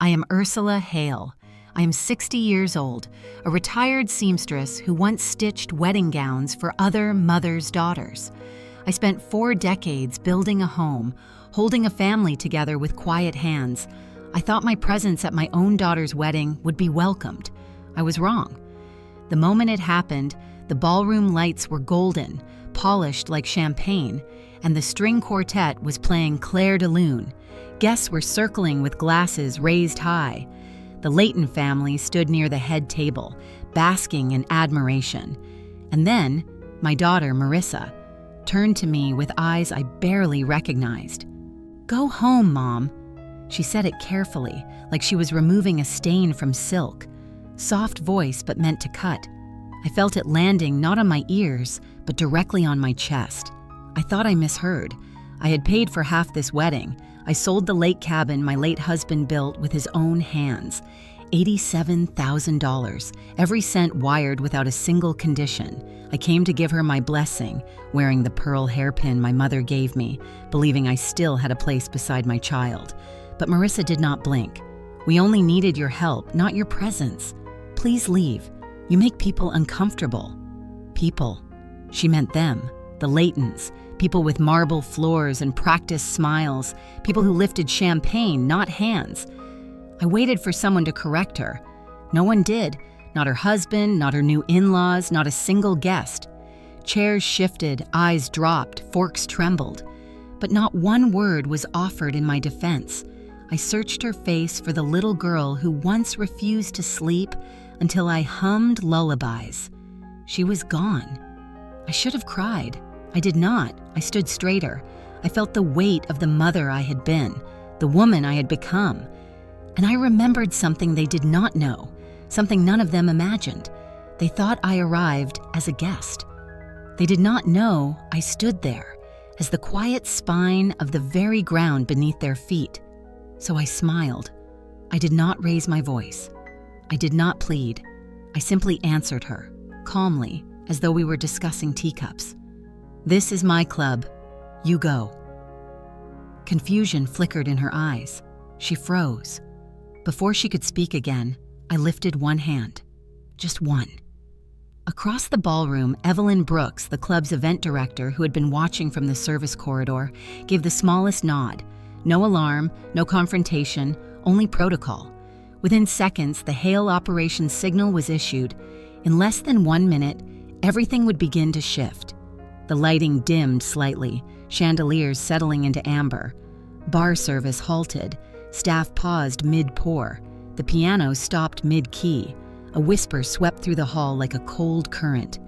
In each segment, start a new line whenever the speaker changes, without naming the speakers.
I am Ursula Hale. I am 60 years old, a retired seamstress who once stitched wedding gowns for other mothers' daughters. I spent 4 decades building a home, holding a family together with quiet hands. I thought my presence at my own daughter's wedding would be welcomed. I was wrong. The moment it happened, the ballroom lights were golden, polished like champagne, and the string quartet was playing Clair de Lune. Guests were circling with glasses raised high. The Layton family stood near the head table, basking in admiration. And then, my daughter, Marissa, turned to me with eyes I barely recognized. "Go home, Mom." She said it carefully, like she was removing a stain from silk. Soft voice, but meant to cut. I felt it landing not on my ears, but directly on my chest. I thought I misheard. I had paid for half this wedding. I sold the lake cabin my late husband built with his own hands. $87,000, every cent wired without a single condition. I came to give her my blessing, wearing the pearl hairpin my mother gave me, believing I still had a place beside my child. But Marissa did not blink. "We only needed your help, not your presence. Please leave. You make people uncomfortable." People. She meant them, the Laytons, people with marble floors and practiced smiles, people who lifted champagne, not hands. I waited for someone to correct her. No one did. Not her husband, not her new in-laws, not a single guest. Chairs shifted, eyes dropped, forks trembled. But not one word was offered in my defense. I searched her face for the little girl who once refused to sleep until I hummed lullabies. She was gone. I should have cried. I did not. I stood straighter. I felt the weight of the mother I had been, the woman I had become. And I remembered something they did not know, something none of them imagined. They thought I arrived as a guest. They did not know I stood there, as the quiet spine of the very ground beneath their feet. So I smiled. I did not raise my voice. I did not plead. I simply answered her, calmly, as though we were discussing teacups. "This is my club. You go." Confusion flickered in her eyes. She froze. Before she could speak again, I lifted one hand. Just one. Across the ballroom, Evelyn Brooks, the club's event director who had been watching from the service corridor, gave the smallest nod. No alarm, no confrontation, only protocol. Within seconds, the Hale operations signal was issued. In less than 1 minute, everything would begin to shift. The lighting dimmed slightly, chandeliers settling into amber. Bar service halted. Staff paused mid-pour. The piano stopped mid-key. A whisper swept through the hall like a cold current.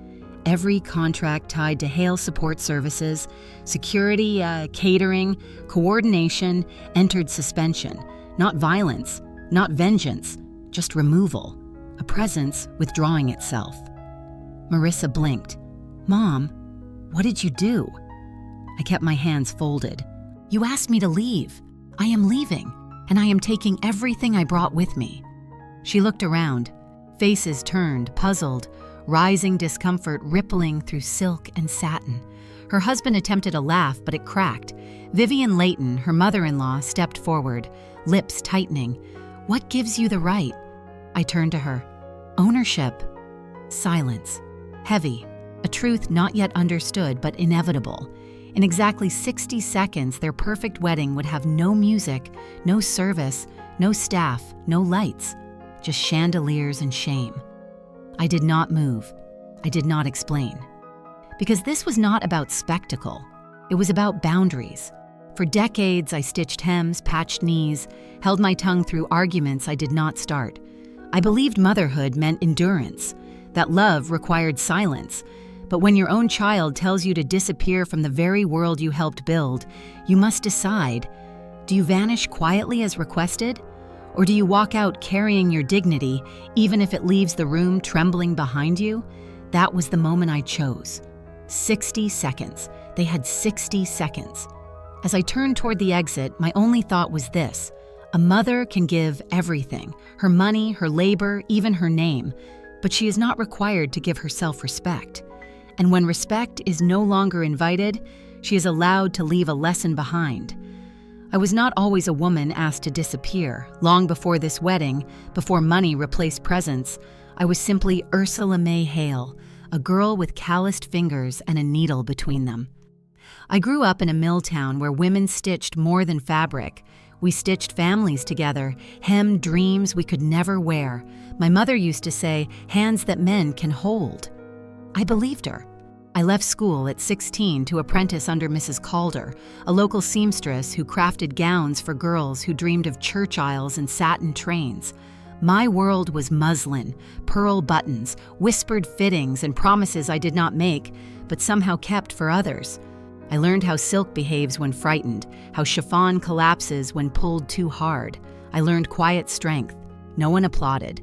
Every contract tied to Hale Support Services, security, catering, coordination, entered suspension. Not violence, not vengeance, just removal. A presence withdrawing itself. Marissa blinked. "Mom, what did you do?" I kept my hands folded. "You asked me to leave. I am leaving, and I am taking everything I brought with me." She looked around. Faces turned, puzzled, rising discomfort rippling through silk and satin. Her husband attempted a laugh, but it cracked. Vivian Layton, her mother-in-law, stepped forward, lips tightening. "What gives you the right?" I turned to her. "Ownership." Silence. Heavy. A truth not yet understood, but inevitable. In exactly 60 seconds, their perfect wedding would have no music, no service, no staff, no lights. Just chandeliers and shame. I did not move. I did not explain. Because this was not about spectacle. It was about boundaries. For decades, I stitched hems, patched knees, held my tongue through arguments I did not start. I believed motherhood meant endurance, that love required silence. But when your own child tells you to disappear from the very world you helped build, you must decide, do you vanish quietly as requested? Or do you walk out carrying your dignity, even if it leaves the room trembling behind you? That was the moment I chose. 60 seconds. They had 60 seconds. As I turned toward the exit, my only thought was this: a mother can give everything, her money, her labor, even her name, but she is not required to give herself respect. And when respect is no longer invited, she is allowed to leave a lesson behind. I was not always a woman asked to disappear. Long before this wedding, before money replaced presents, I was simply Ursula Hale, a girl with calloused fingers and a needle between them. I grew up in a mill town where women stitched more than fabric. We stitched families together, hemmed dreams we could never wear. My mother used to say, "Hands that men can hold." I believed her. I left school at 16 to apprentice under Mrs. Calder, a local seamstress who crafted gowns for girls who dreamed of church aisles and satin trains. My world was muslin, pearl buttons, whispered fittings, and promises I did not make, but somehow kept for others. I learned how silk behaves when frightened, how chiffon collapses when pulled too hard. I learned quiet strength. No one applauded.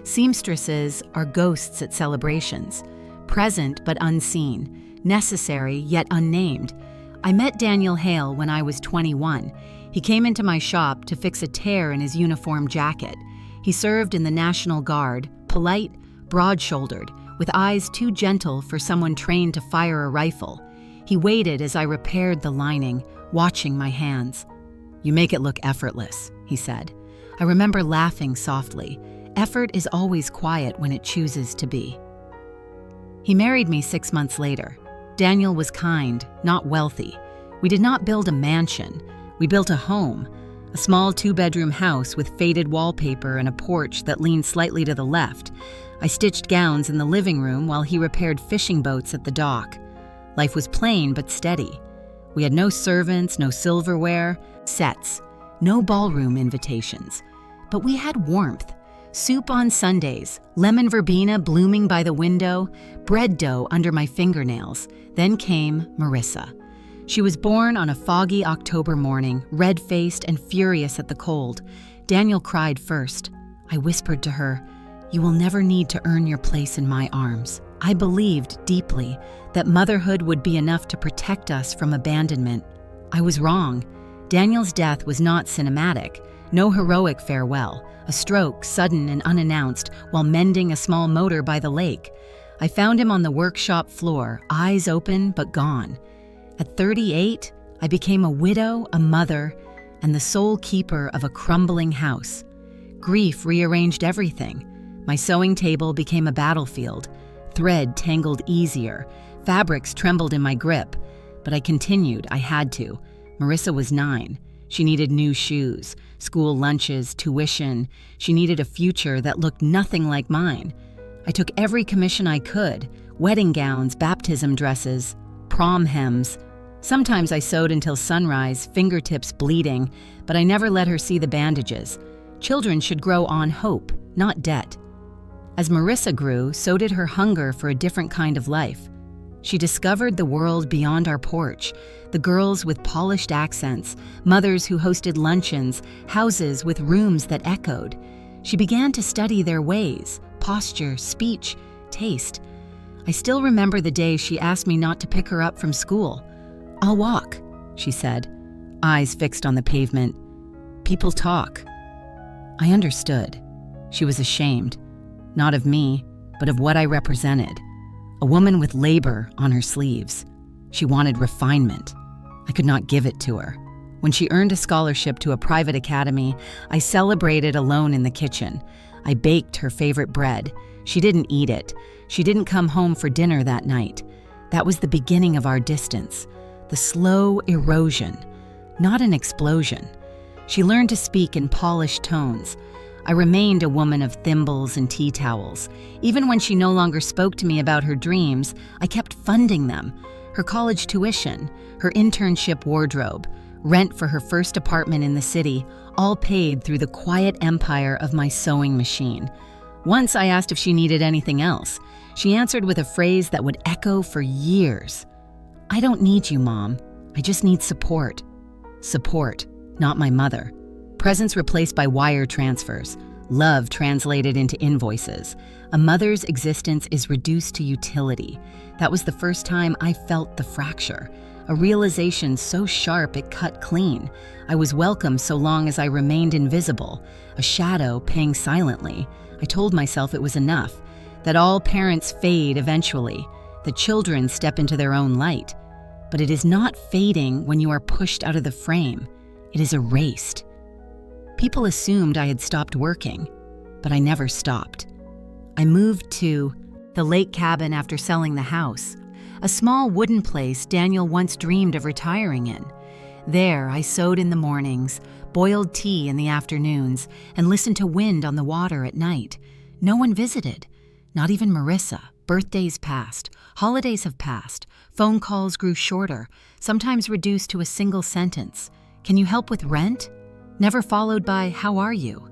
Seamstresses are ghosts at celebrations, present but unseen, necessary yet unnamed. I met Daniel Hale when I was 21. He came into my shop to fix a tear in his uniform jacket. He served in the National Guard, polite, broad-shouldered, with eyes too gentle for someone trained to fire a rifle. He waited as I repaired the lining, watching my hands. "You make it look effortless," he said. I remember laughing softly. Effort is always quiet when it chooses to be. He married me 6 months later. Daniel was kind, not wealthy. We did not build a mansion. We built a home, a small 2-bedroom house with faded wallpaper and a porch that leaned slightly to the left. I stitched gowns in the living room while he repaired fishing boats at the dock. Life was plain but steady. We had no servants, no silverware, sets, no ballroom invitations. But we had warmth. Soup on Sundays, lemon verbena blooming by the window, bread dough under my fingernails. Then came Marissa. She was born on a foggy October morning, red-faced and furious at the cold. Daniel cried first. I whispered to her, "You will never need to earn your place in my arms." I believed deeply that motherhood would be enough to protect us from abandonment. I was wrong. Daniel's death was not cinematic. No heroic farewell. A stroke, sudden and unannounced, while mending a small motor by the lake. I found him on the workshop floor, eyes open but gone. At 38, I became a widow, a mother, and the sole keeper of a crumbling house. Grief rearranged everything. My sewing table became a battlefield. Thread tangled easier. Fabrics trembled in my grip. But I continued. I had to. Marissa was 9. She needed new shoes, school lunches, tuition. She needed a future that looked nothing like mine. I took every commission I could: wedding gowns, baptism dresses, prom hems. Sometimes I sewed until sunrise, fingertips bleeding, but I never let her see the bandages. Children should grow on hope, not debt. As Marissa grew, so did her hunger for a different kind of life. She discovered the world beyond our porch, the girls with polished accents, mothers who hosted luncheons, houses with rooms that echoed. She began to study their ways, posture, speech, taste. I still remember the day she asked me not to pick her up from school. "I'll walk," she said, eyes fixed on the pavement. "People talk." I understood. She was ashamed, not of me, but of what I represented. A woman with labor on her sleeves. She wanted refinement. I could not give it to her. When she earned a scholarship to a private academy, I celebrated alone in the kitchen. I baked her favorite bread. She didn't eat it. She didn't come home for dinner that night. That was the beginning of our distance. The slow erosion, not an explosion. She learned to speak in polished tones. I remained a woman of thimbles and tea towels. Even when she no longer spoke to me about her dreams, I kept funding them. Her college tuition, her internship wardrobe, rent for her first apartment in the city, all paid through the quiet empire of my sewing machine. Once I asked if she needed anything else. She answered with a phrase that would echo for years. "I don't need you, Mom. I just need support." Support, not my mother. Presents replaced by wire transfers. Love translated into invoices. A mother's existence is reduced to utility. That was the first time I felt the fracture. A realization so sharp it cut clean. I was welcome so long as I remained invisible, a shadow paying silently. I told myself it was enough, that all parents fade eventually, that children step into their own light. But it is not fading when you are pushed out of the frame. It is erased. People assumed I had stopped working, but I never stopped. I moved to the lake cabin after selling the house, a small wooden place Daniel once dreamed of retiring in. There, I sewed in the mornings, boiled tea in the afternoons, and listened to wind on the water at night. No one visited, not even Marissa. Birthdays passed, holidays have passed, phone calls grew shorter, sometimes reduced to a single sentence. Can you help with rent? Never followed by, how are you?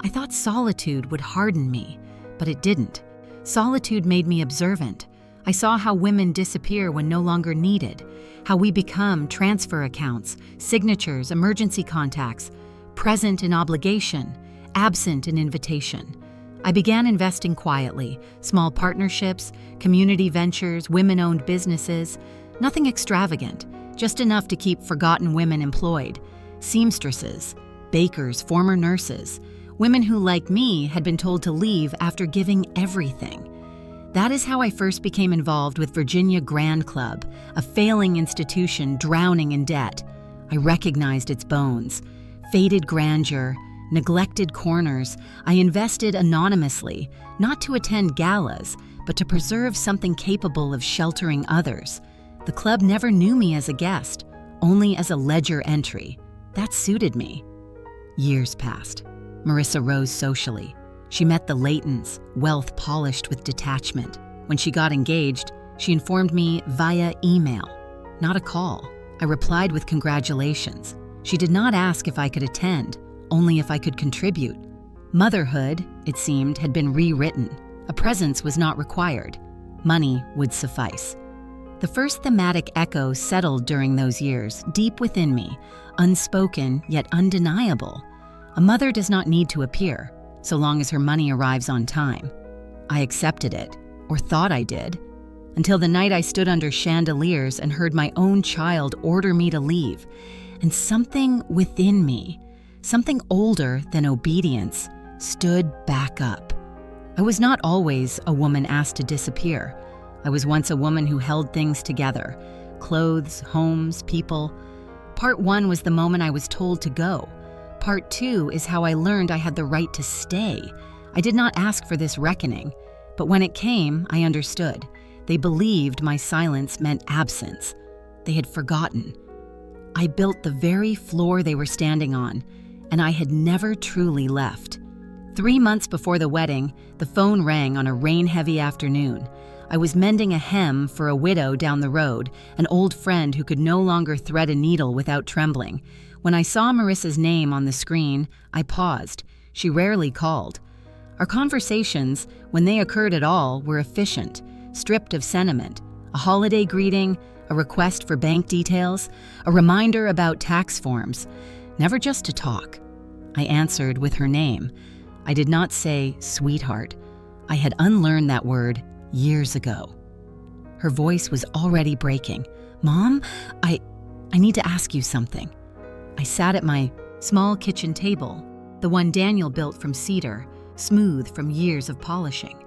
I thought solitude would harden me, but it didn't. Solitude made me observant. I saw how women disappear when no longer needed, how we become transfer accounts, signatures, emergency contacts, present in obligation, absent in invitation. I began investing quietly, small partnerships, community ventures, women-owned businesses, nothing extravagant, just enough to keep forgotten women employed, seamstresses, bakers, former nurses, women who, like me, had been told to leave after giving everything. That is how I first became involved with Virginia Grand Club, a failing institution drowning in debt. I recognized its bones, faded grandeur, neglected corners. I invested anonymously, not to attend galas, but to preserve something capable of sheltering others. The club never knew me as a guest, only as a ledger entry. That suited me. Years passed. Marissa rose socially. She met the Laytons, wealth polished with detachment. When she got engaged, she informed me via email, not a call. I replied with congratulations. She did not ask if I could attend, only if I could contribute. Motherhood, it seemed, had been rewritten. A presence was not required. Money would suffice. The first thematic echo settled during those years, deep within me, unspoken yet undeniable. A mother does not need to appear, so long as her money arrives on time. I accepted it, or thought I did, until the night I stood under chandeliers and heard my own child order me to leave, and something within me, something older than obedience, stood back up. I was not always a woman asked to disappear. I was once a woman who held things together, clothes, homes, people. Part 1 was the moment I was told to go. Part 2 is how I learned I had the right to stay. I did not ask for this reckoning, but when it came, I understood. They believed my silence meant absence. They had forgotten. I built the very floor they were standing on, and I had never truly left. 3 months before the wedding, the phone rang on a rain-heavy afternoon. I was mending a hem for a widow down the road, an old friend who could no longer thread a needle without trembling. When I saw Marissa's name on the screen, I paused. She rarely called. Our conversations, when they occurred at all, were efficient, stripped of sentiment. A holiday greeting, a request for bank details, a reminder about tax forms. Never just to talk. I answered with her name. I did not say sweetheart. I had unlearned that word years ago. Her voice was already breaking. Mom, I need to ask you something. I sat at my small kitchen table, the one Daniel built from cedar, smooth from years of polishing.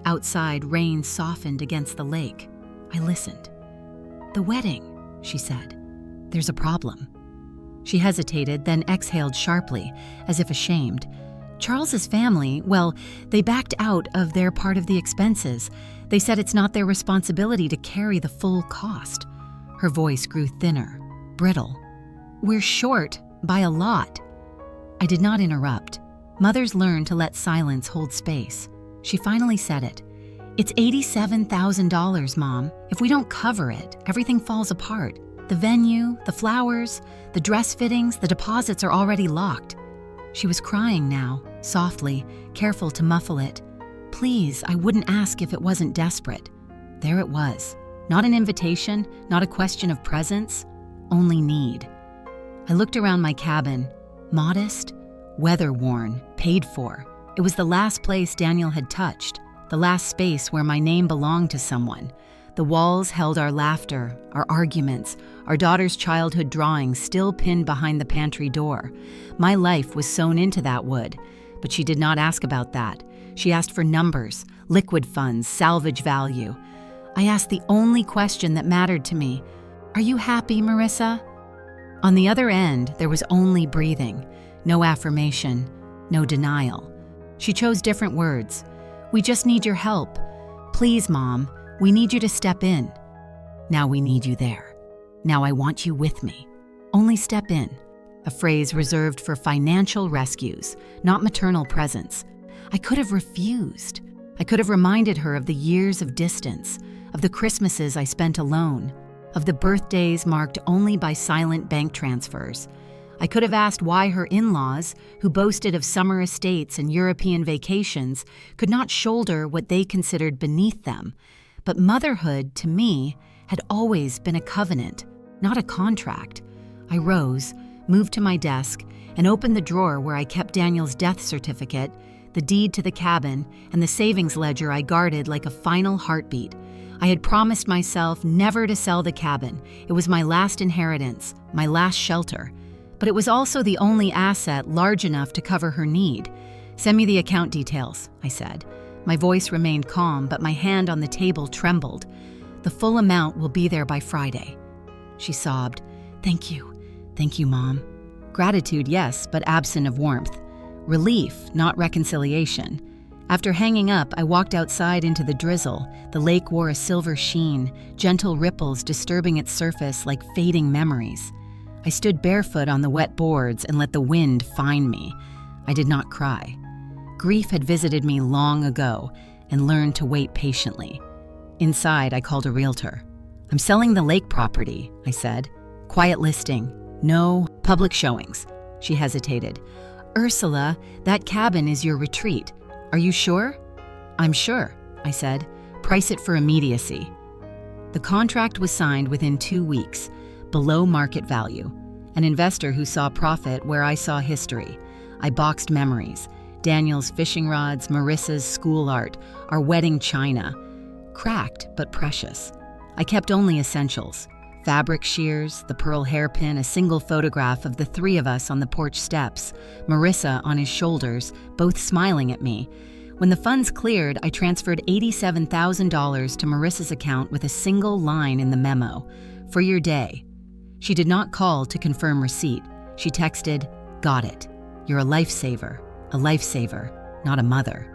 Outside, rain softened against the lake. I listened. The wedding, she said. There's a problem. She hesitated, then exhaled sharply, as if ashamed. Charles's family, well, they backed out of their part of the expenses. They said it's not their responsibility to carry the full cost. Her voice grew thinner, brittle. We're short by a lot. I did not interrupt. Mothers learn to let silence hold space. She finally said it. It's $87,000, Mom. If we don't cover it, everything falls apart. The venue, the flowers, the dress fittings, the deposits are already locked. She was crying now, softly, careful to muffle it. Please, I wouldn't ask if it wasn't desperate. There it was. Not an invitation, not a question of presence, only need. I looked around my cabin, modest, weather-worn, paid for. It was the last place Daniel had touched, the last space where my name belonged to someone. The walls held our laughter, our arguments, our daughter's childhood drawings still pinned behind the pantry door. My life was sewn into that wood, but she did not ask about that. She asked for numbers, liquid funds, salvage value. I asked the only question that mattered to me. Are you happy, Marissa? On the other end, there was only breathing, no affirmation, no denial. She chose different words. "We just need your help. Please, Mom, we need you to step in. Now we need you there. Now I want you with me. Only step in." A phrase reserved for financial rescues, not maternal presence. I could have refused. I could have reminded her of the years of distance, of the Christmases I spent alone, of the birthdays marked only by silent bank transfers. I could have asked why her in-laws, who boasted of summer estates and European vacations, could not shoulder what they considered beneath them. But motherhood, to me, had always been a covenant, not a contract. I rose, moved to my desk, and opened the drawer where I kept Daniel's death certificate, the deed to the cabin, and the savings ledger I guarded like a final heartbeat. I had promised myself never to sell the cabin. It was my last inheritance, my last shelter. But it was also the only asset large enough to cover her need. "Send me the account details," I said. My voice remained calm, but my hand on the table trembled. "The full amount will be there by Friday." She sobbed. Thank you, Mom." Gratitude, yes, but absent of warmth. Relief, not reconciliation. After hanging up, I walked outside into the drizzle. The lake wore a silver sheen, gentle ripples disturbing its surface like fading memories. I stood barefoot on the wet boards and let the wind find me. I did not cry. Grief had visited me long ago and learned to wait patiently. Inside, I called a realtor. "I'm selling the lake property," I said. "Quiet listing. No public showings." She hesitated. "Ursula, that cabin is your retreat. Are you sure?" "I'm sure," I said. "Price it for immediacy." The contract was signed within 2 weeks, below market value. An investor who saw profit where I saw history. I boxed memories. Daniel's fishing rods, Marissa's school art, our wedding china. Cracked, but precious. I kept only essentials. Fabric shears, the pearl hairpin, a single photograph of the 3 of us on the porch steps, Marissa on his shoulders, both smiling at me. When the funds cleared, I transferred $87,000 to Marissa's account with a single line in the memo. "For your day." She did not call to confirm receipt. She texted, "Got it. You're a lifesaver, not a mother."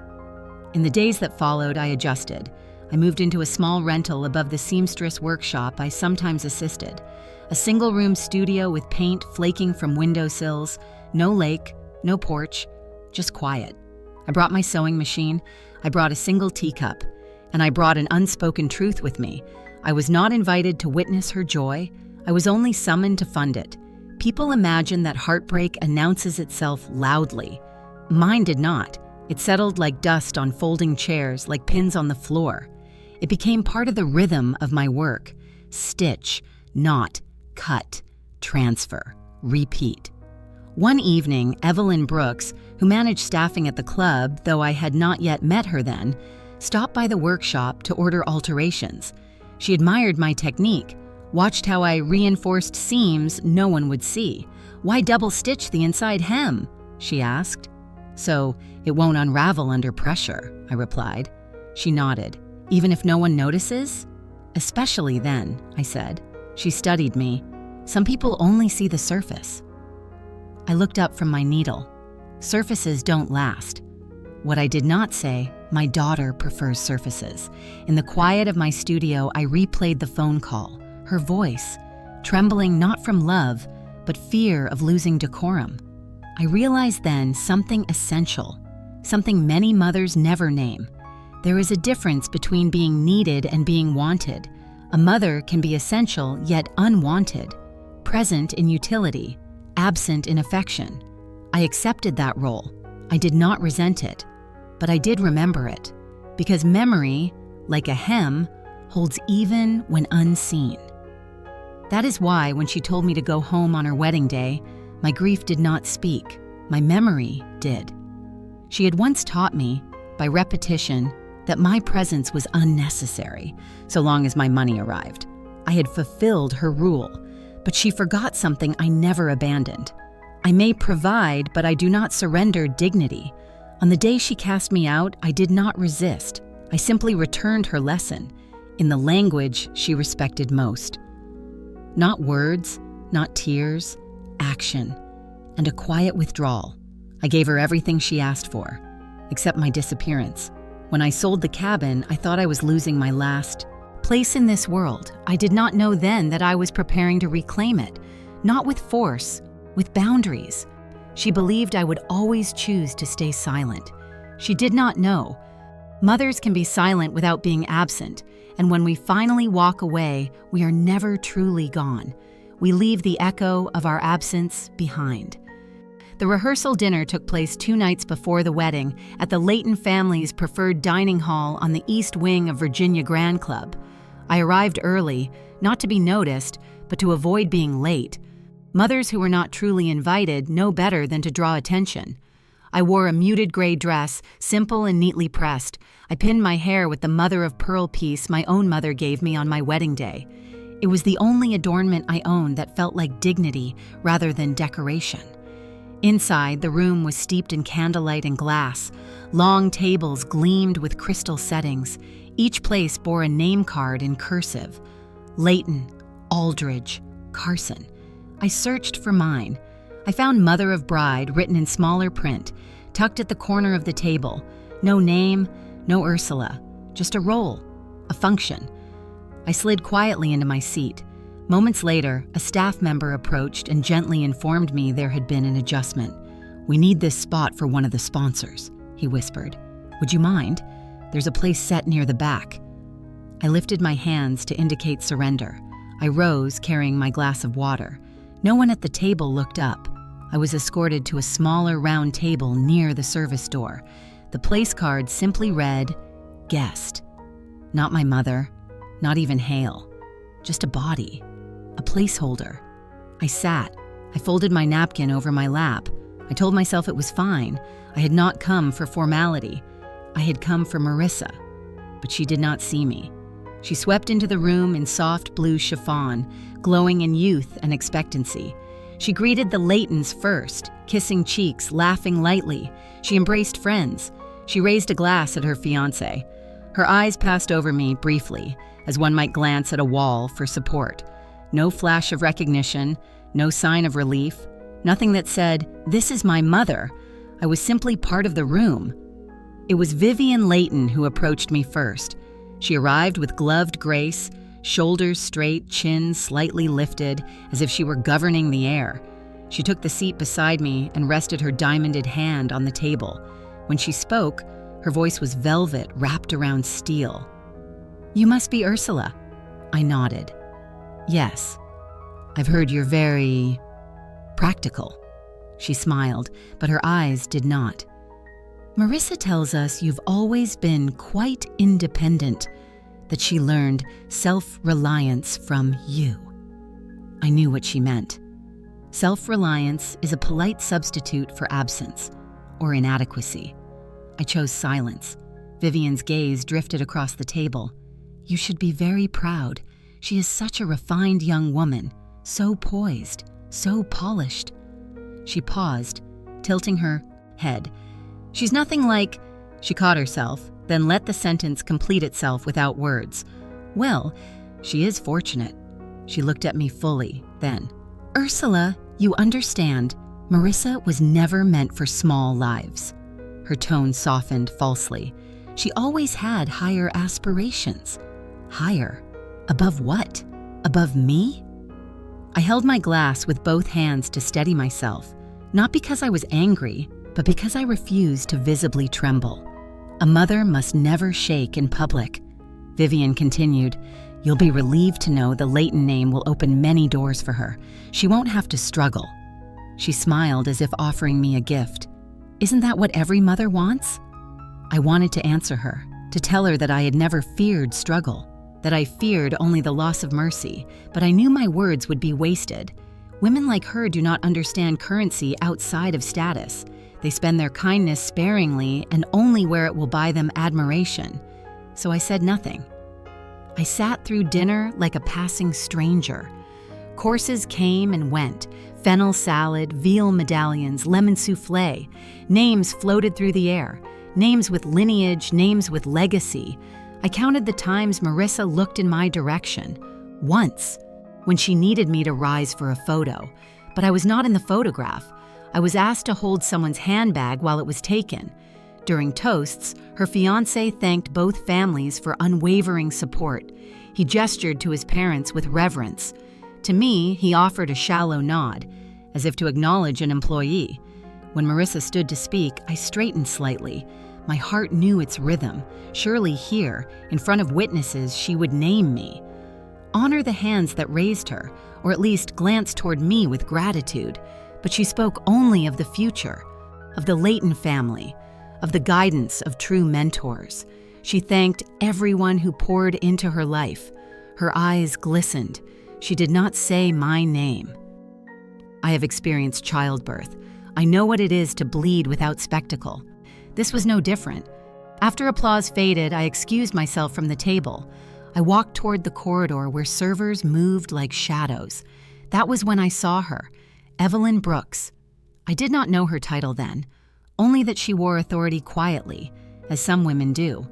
In the days that followed, I adjusted. I moved into a small rental above the seamstress workshop I sometimes assisted. A single-room studio with paint flaking from windowsills, no lake, no porch, just quiet. I brought my sewing machine, I brought a single teacup, and I brought an unspoken truth with me. I was not invited to witness her joy, I was only summoned to fund it. People imagine that heartbreak announces itself loudly. Mine did not. It settled like dust on folding chairs, like pins on the floor. It became part of the rhythm of my work. Stitch, knot, cut, transfer, repeat. One evening, Evelyn Brooks, who managed staffing at the club, though I had not yet met her then, stopped by the workshop to order alterations. She admired my technique, watched how I reinforced seams no one would see. "Why double stitch the inside hem?" she asked. "So it won't unravel under pressure," I replied. She nodded. "Even if no one notices?" "Especially then," I said. She studied me. "Some people only see the surface." I looked up from my needle. Surfaces don't last. What I did not say, my daughter prefers surfaces. In the quiet of my studio, I replayed the phone call, her voice, trembling not from love, but fear of losing decorum. I realized then something essential, something many mothers never name. There is a difference between being needed and being wanted. A mother can be essential yet unwanted, present in utility, absent in affection. I accepted that role. I did not resent it, but I did remember it, because memory, like a hem, holds even when unseen. That is why when she told me to go home on her wedding day, my grief did not speak, my memory did. She had once taught me, by repetition, that my presence was unnecessary, so long as my money arrived. I had fulfilled her rule, but she forgot something I never abandoned. I may provide, but I do not surrender dignity. On the day she cast me out, I did not resist. I simply returned her lesson, in the language she respected most. Not words, not tears, action and a quiet withdrawal. I gave her everything she asked for, except my disappearance. When I sold the cabin, I thought I was losing my last place in this world. I did not know then that I was preparing to reclaim it, not with force, with boundaries. She believed I would always choose to stay silent. She did not know. Mothers can be silent without being absent, and when we finally walk away, we are never truly gone. We leave the echo of our absence behind. The rehearsal dinner took place 2 nights before the wedding at the Layton family's preferred dining hall on the east wing of Virginia Grand Club. I arrived early, not to be noticed, but to avoid being late. Mothers who were not truly invited know better than to draw attention. I wore a muted gray dress, simple and neatly pressed. I pinned my hair with the mother-of-pearl piece my own mother gave me on my wedding day. It was the only adornment I owned that felt like dignity rather than decoration. Inside, the room was steeped in candlelight and glass. Long tables gleamed with crystal settings. Each place bore a name card in cursive. Layton, Aldridge, Carson. I searched for mine. I found Mother of Bride written in smaller print, tucked at the corner of the table. No name, no Ursula, just a role, a function. I slid quietly into my seat. Moments later, a staff member approached and gently informed me there had been an adjustment. "We need this spot for one of the sponsors," he whispered. "Would you mind? There's a place set near the back." I lifted my hands to indicate surrender. I rose, carrying my glass of water. No one at the table looked up. I was escorted to a smaller round table near the service door. The place card simply read, "Guest." Not my mother, not even Hale. Just a body. A placeholder. I sat. I folded my napkin over my lap. I told myself it was fine. I had not come for formality. I had come for Marissa. But she did not see me. She swept into the room in soft blue chiffon, glowing in youth and expectancy. She greeted the Laytons first, kissing cheeks, laughing lightly. She embraced friends. She raised a glass at her fiancé. Her eyes passed over me briefly, as one might glance at a wall for support. No flash of recognition, no sign of relief, nothing that said, "This is my mother." I was simply part of the room. It was Vivian Layton who approached me first. She arrived with gloved grace, shoulders straight, chin slightly lifted, as if she were governing the air. She took the seat beside me and rested her diamonded hand on the table. When she spoke, her voice was velvet wrapped around steel. "You must be Ursula." I nodded. "Yes. I've heard you're very practical." She smiled, but her eyes did not. "Marissa tells us you've always been quite independent, that she learned self-reliance from you." I knew what she meant. Self-reliance is a polite substitute for absence or inadequacy. I chose silence. Vivian's gaze drifted across the table. "You should be very proud. She is such a refined young woman, so poised, so polished." She paused, tilting her head. "She's nothing like—" She caught herself, then let the sentence complete itself without words. "Well, she is fortunate." She looked at me fully, then, "Ursula, you understand, Marissa was never meant for small lives." Her tone softened falsely. "She always had higher aspirations." Higher? Above what? Above me? I held my glass with both hands to steady myself, not because I was angry, but because I refused to visibly tremble. A mother must never shake in public. Vivian continued, "You'll be relieved to know the Layton name will open many doors for her. She won't have to struggle." She smiled as if offering me a gift. "Isn't that what every mother wants?" I wanted to answer her, to tell her that I had never feared struggle, that I feared only the loss of mercy, but I knew my words would be wasted. Women like her do not understand currency outside of status. They spend their kindness sparingly and only where it will buy them admiration. So I said nothing. I sat through dinner like a passing stranger. Courses came and went. Fennel salad, veal medallions, lemon soufflé. Names floated through the air. Names with lineage, names with legacy. I counted the times Marissa looked in my direction. Once, when she needed me to rise for a photo. But I was not in the photograph. I was asked to hold someone's handbag while it was taken. During toasts, her fiancé thanked both families for unwavering support. He gestured to his parents with reverence. To me, he offered a shallow nod, as if to acknowledge an employee. When Marissa stood to speak, I straightened slightly. My heart knew its rhythm. Surely here, in front of witnesses, she would name me. Honor the hands that raised her, or at least glance toward me with gratitude. But she spoke only of the future, of the Layton family, of the guidance of true mentors. She thanked everyone who poured into her life. Her eyes glistened. She did not say my name. I have experienced childbirth. I know what it is to bleed without spectacle. This was no different. After applause faded, I excused myself from the table. I walked toward the corridor where servers moved like shadows. That was when I saw her, Evelyn Brooks. I did not know her title then, only that she wore authority quietly, as some women do.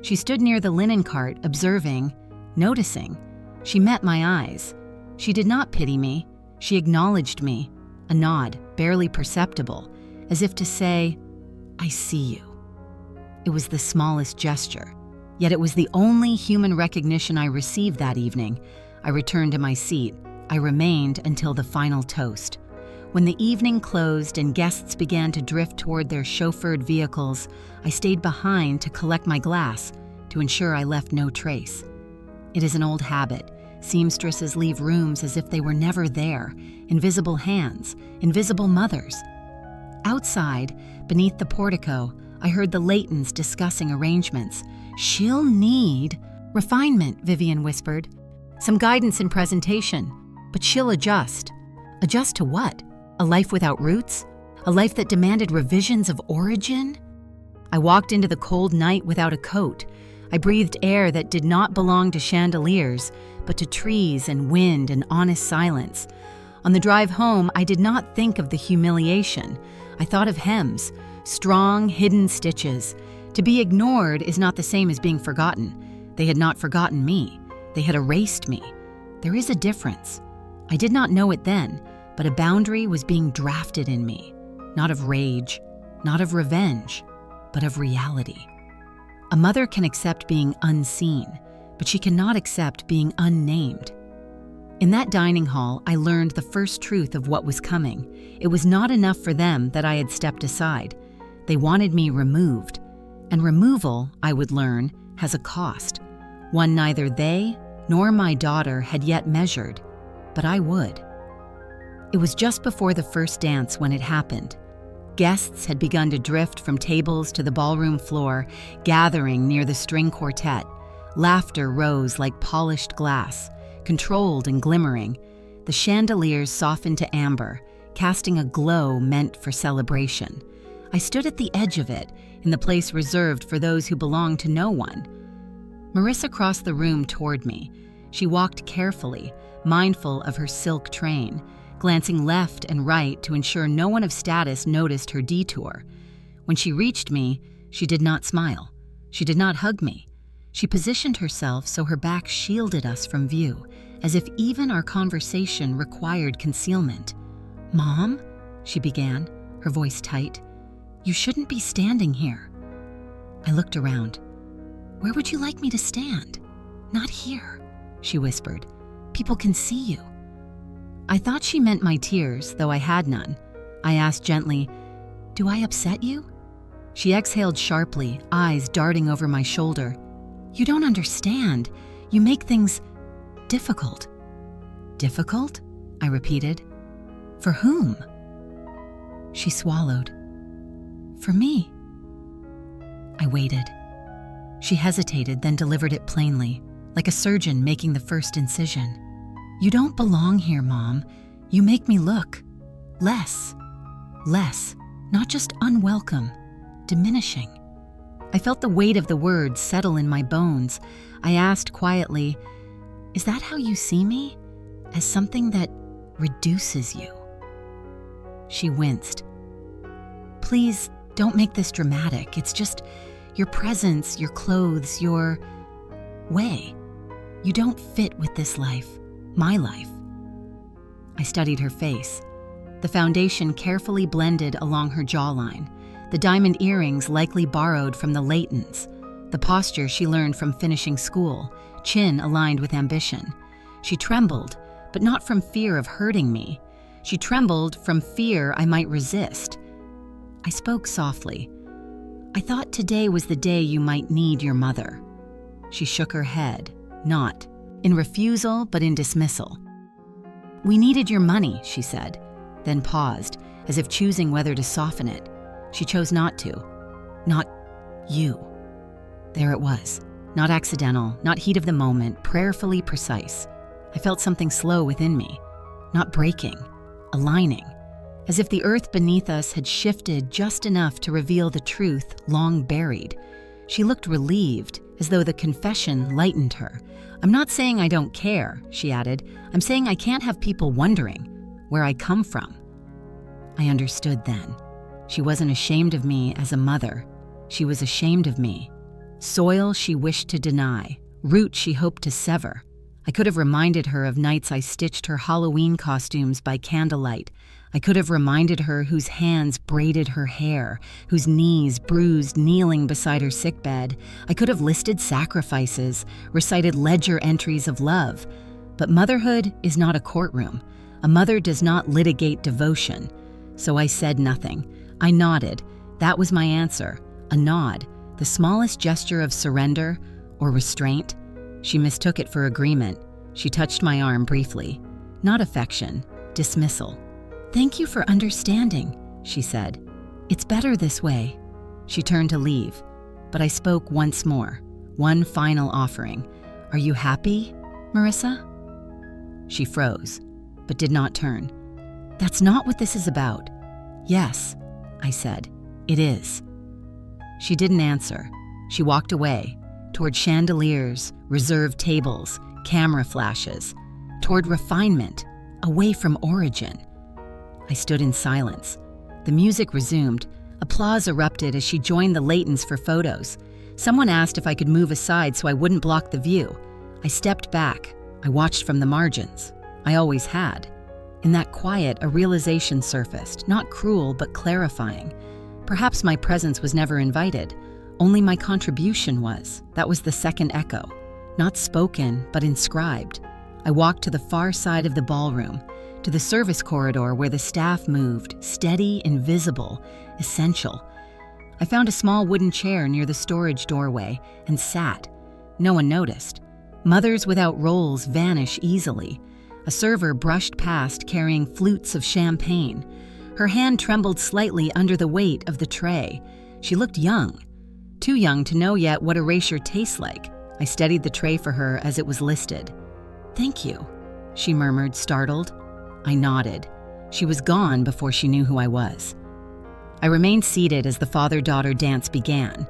She stood near the linen cart, observing, noticing. She met my eyes. She did not pity me. She acknowledged me, a nod, barely perceptible, as if to say, I see you. It was the smallest gesture, yet it was the only human recognition I received that evening. I returned to my seat. I remained until the final toast. When the evening closed and guests began to drift toward their chauffeured vehicles, I stayed behind to collect my glass, to ensure I left no trace. It is an old habit. Seamstresses leave rooms as if they were never there, invisible hands, invisible mothers. Outside, beneath the portico, I heard the Laytons discussing arrangements. She'll need refinement, Vivian whispered. Some guidance in presentation, but she'll adjust. Adjust to what? A life without roots? A life that demanded revisions of origin? I walked into the cold night without a coat. I breathed air that did not belong to chandeliers, but to trees and wind and honest silence. On the drive home, I did not think of the humiliation. I thought of hems, strong, hidden stitches. To be ignored is not the same as being forgotten. They had not forgotten me. They had erased me. There is a difference. I did not know it then, but a boundary was being drafted in me. Not of rage, not of revenge, but of reality. A mother can accept being unseen, but she cannot accept being unnamed. In that dining hall, I learned the first truth of what was coming. It was not enough for them that I had stepped aside. They wanted me removed. And removal, I would learn, has a cost. One neither they nor my daughter had yet measured, but I would. It was just before the first dance when it happened. Guests had begun to drift from tables to the ballroom floor, gathering near the string quartet. Laughter rose like polished glass, controlled and glimmering. The chandeliers softened to amber, casting a glow meant for celebration. I stood at the edge of it, in the place reserved for those who belonged to no one. Marissa crossed the room toward me. She walked carefully, mindful of her silk train, glancing left and right to ensure no one of status noticed her detour. When she reached me, she did not smile. She did not hug me. She positioned herself so her back shielded us from view, as if even our conversation required concealment. "Mom," she began, her voice tight, "you shouldn't be standing here." I looked around. "Where would you like me to stand?" "Not here," she whispered. "People can see you." I thought she meant my tears, though I had none. I asked gently, "Do I upset you?" She exhaled sharply, eyes darting over my shoulder. "You don't understand. You make things difficult." "Difficult?" I repeated. "For whom?" She swallowed. "For me." I waited. She hesitated, then delivered it plainly, like a surgeon making the first incision. "You don't belong here, Mom. You make me look less, not just unwelcome, diminishing." I felt the weight of the words settle in my bones. I asked quietly, "Is that how you see me? As something that reduces you?" She winced. "Please don't make this dramatic. It's just your presence, your clothes, your way. You don't fit with this life, my life." I studied her face. the foundation carefully blended along her jawline, the diamond earrings likely borrowed from the Laytons, the posture she learned from finishing school, chin aligned with ambition. She trembled, but not from fear of hurting me. She trembled from fear I might resist. I spoke softly. "I thought today was the day you might need your mother." She shook her head, not in refusal, but in dismissal. "We needed your money," she said, then paused, as if choosing whether to soften it. She chose not to. "Not you." There it was. Not accidental, not heat of the moment, prayerfully precise. I felt something slow within me. Not breaking, aligning. As if the earth beneath us had shifted just enough to reveal the truth long buried. She looked relieved, as though the confession lightened her. "I'm not saying I don't care," she added. "I'm saying I can't have people wondering where I come from." I understood then. She wasn't ashamed of me as a mother. She was ashamed of me. Soil she wished to deny, root she hoped to sever. I could have reminded her of nights I stitched her Halloween costumes by candlelight. I could have reminded her whose hands braided her hair, whose knees bruised kneeling beside her sickbed. I could have listed sacrifices, recited ledger entries of love. But motherhood is not a courtroom. A mother does not litigate devotion. So I said nothing. I nodded. That was my answer. A nod, the smallest gesture of surrender or restraint. She mistook it for agreement. She touched my arm briefly. Not affection, dismissal. "Thank you for understanding," she said. "It's better this way." She turned to leave, but I spoke once more, one final offering. "Are you happy, Marissa?" She froze, but did not turn. "That's not what this is about." "Yes," I said, "it is." She didn't answer. She walked away, toward chandeliers, reserved tables, camera flashes, toward refinement, away from origin. I stood in silence. The music resumed. Applause erupted as she joined the Laytons for photos. Someone asked if I could move aside so I wouldn't block the view. I stepped back. I watched from the margins. I always had. In that quiet, a realization surfaced, not cruel but clarifying. Perhaps my presence was never invited. Only my contribution was. That was the second echo. Not spoken, but inscribed. I walked to the far side of the ballroom, to the service corridor where the staff moved, steady, invisible, essential. I found a small wooden chair near the storage doorway and sat. No one noticed. Mothers without roles vanish easily. A server brushed past carrying flutes of champagne. Her hand trembled slightly under the weight of the tray. She looked young. Too young to know yet what erasure tastes like. I steadied the tray for her as it was listed. "Thank you," she murmured, startled. I nodded. She was gone before she knew who I was. I remained seated as the father-daughter dance began,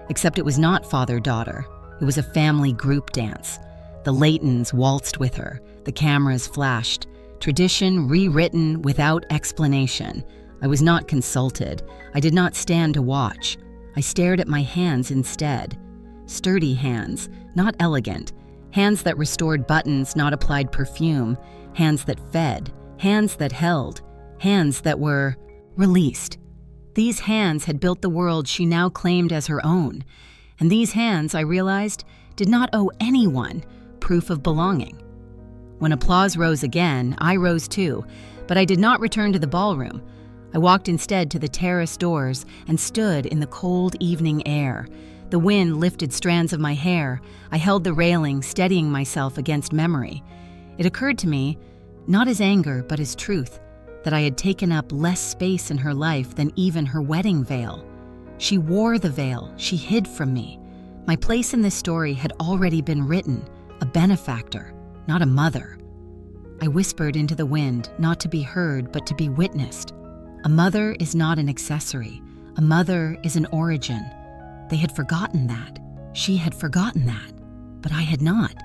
except it was not father-daughter. It was a family group dance. The Laytons waltzed with her. The cameras flashed. Tradition rewritten without explanation. I was not consulted. I did not stand to watch. I stared at my hands instead. Sturdy hands, not elegant. Hands that restored buttons, not applied perfume. Hands that fed. Hands that held. Hands that were released. These hands had built the world she now claimed as her own. And these hands, I realized, did not owe anyone proof of belonging. When applause rose again, I rose too, but I did not return to the ballroom. I walked instead to the terrace doors and stood in the cold evening air. The wind lifted strands of my hair. I held the railing, steadying myself against memory. It occurred to me, not as anger but as truth, that I had taken up less space in her life than even her wedding veil. She wore the veil she hid from me. My place in this story had already been written, a benefactor, not a mother. I whispered into the wind, not to be heard but to be witnessed. A mother is not an accessory. A mother is an origin. They had forgotten that. She had forgotten that. But I had not.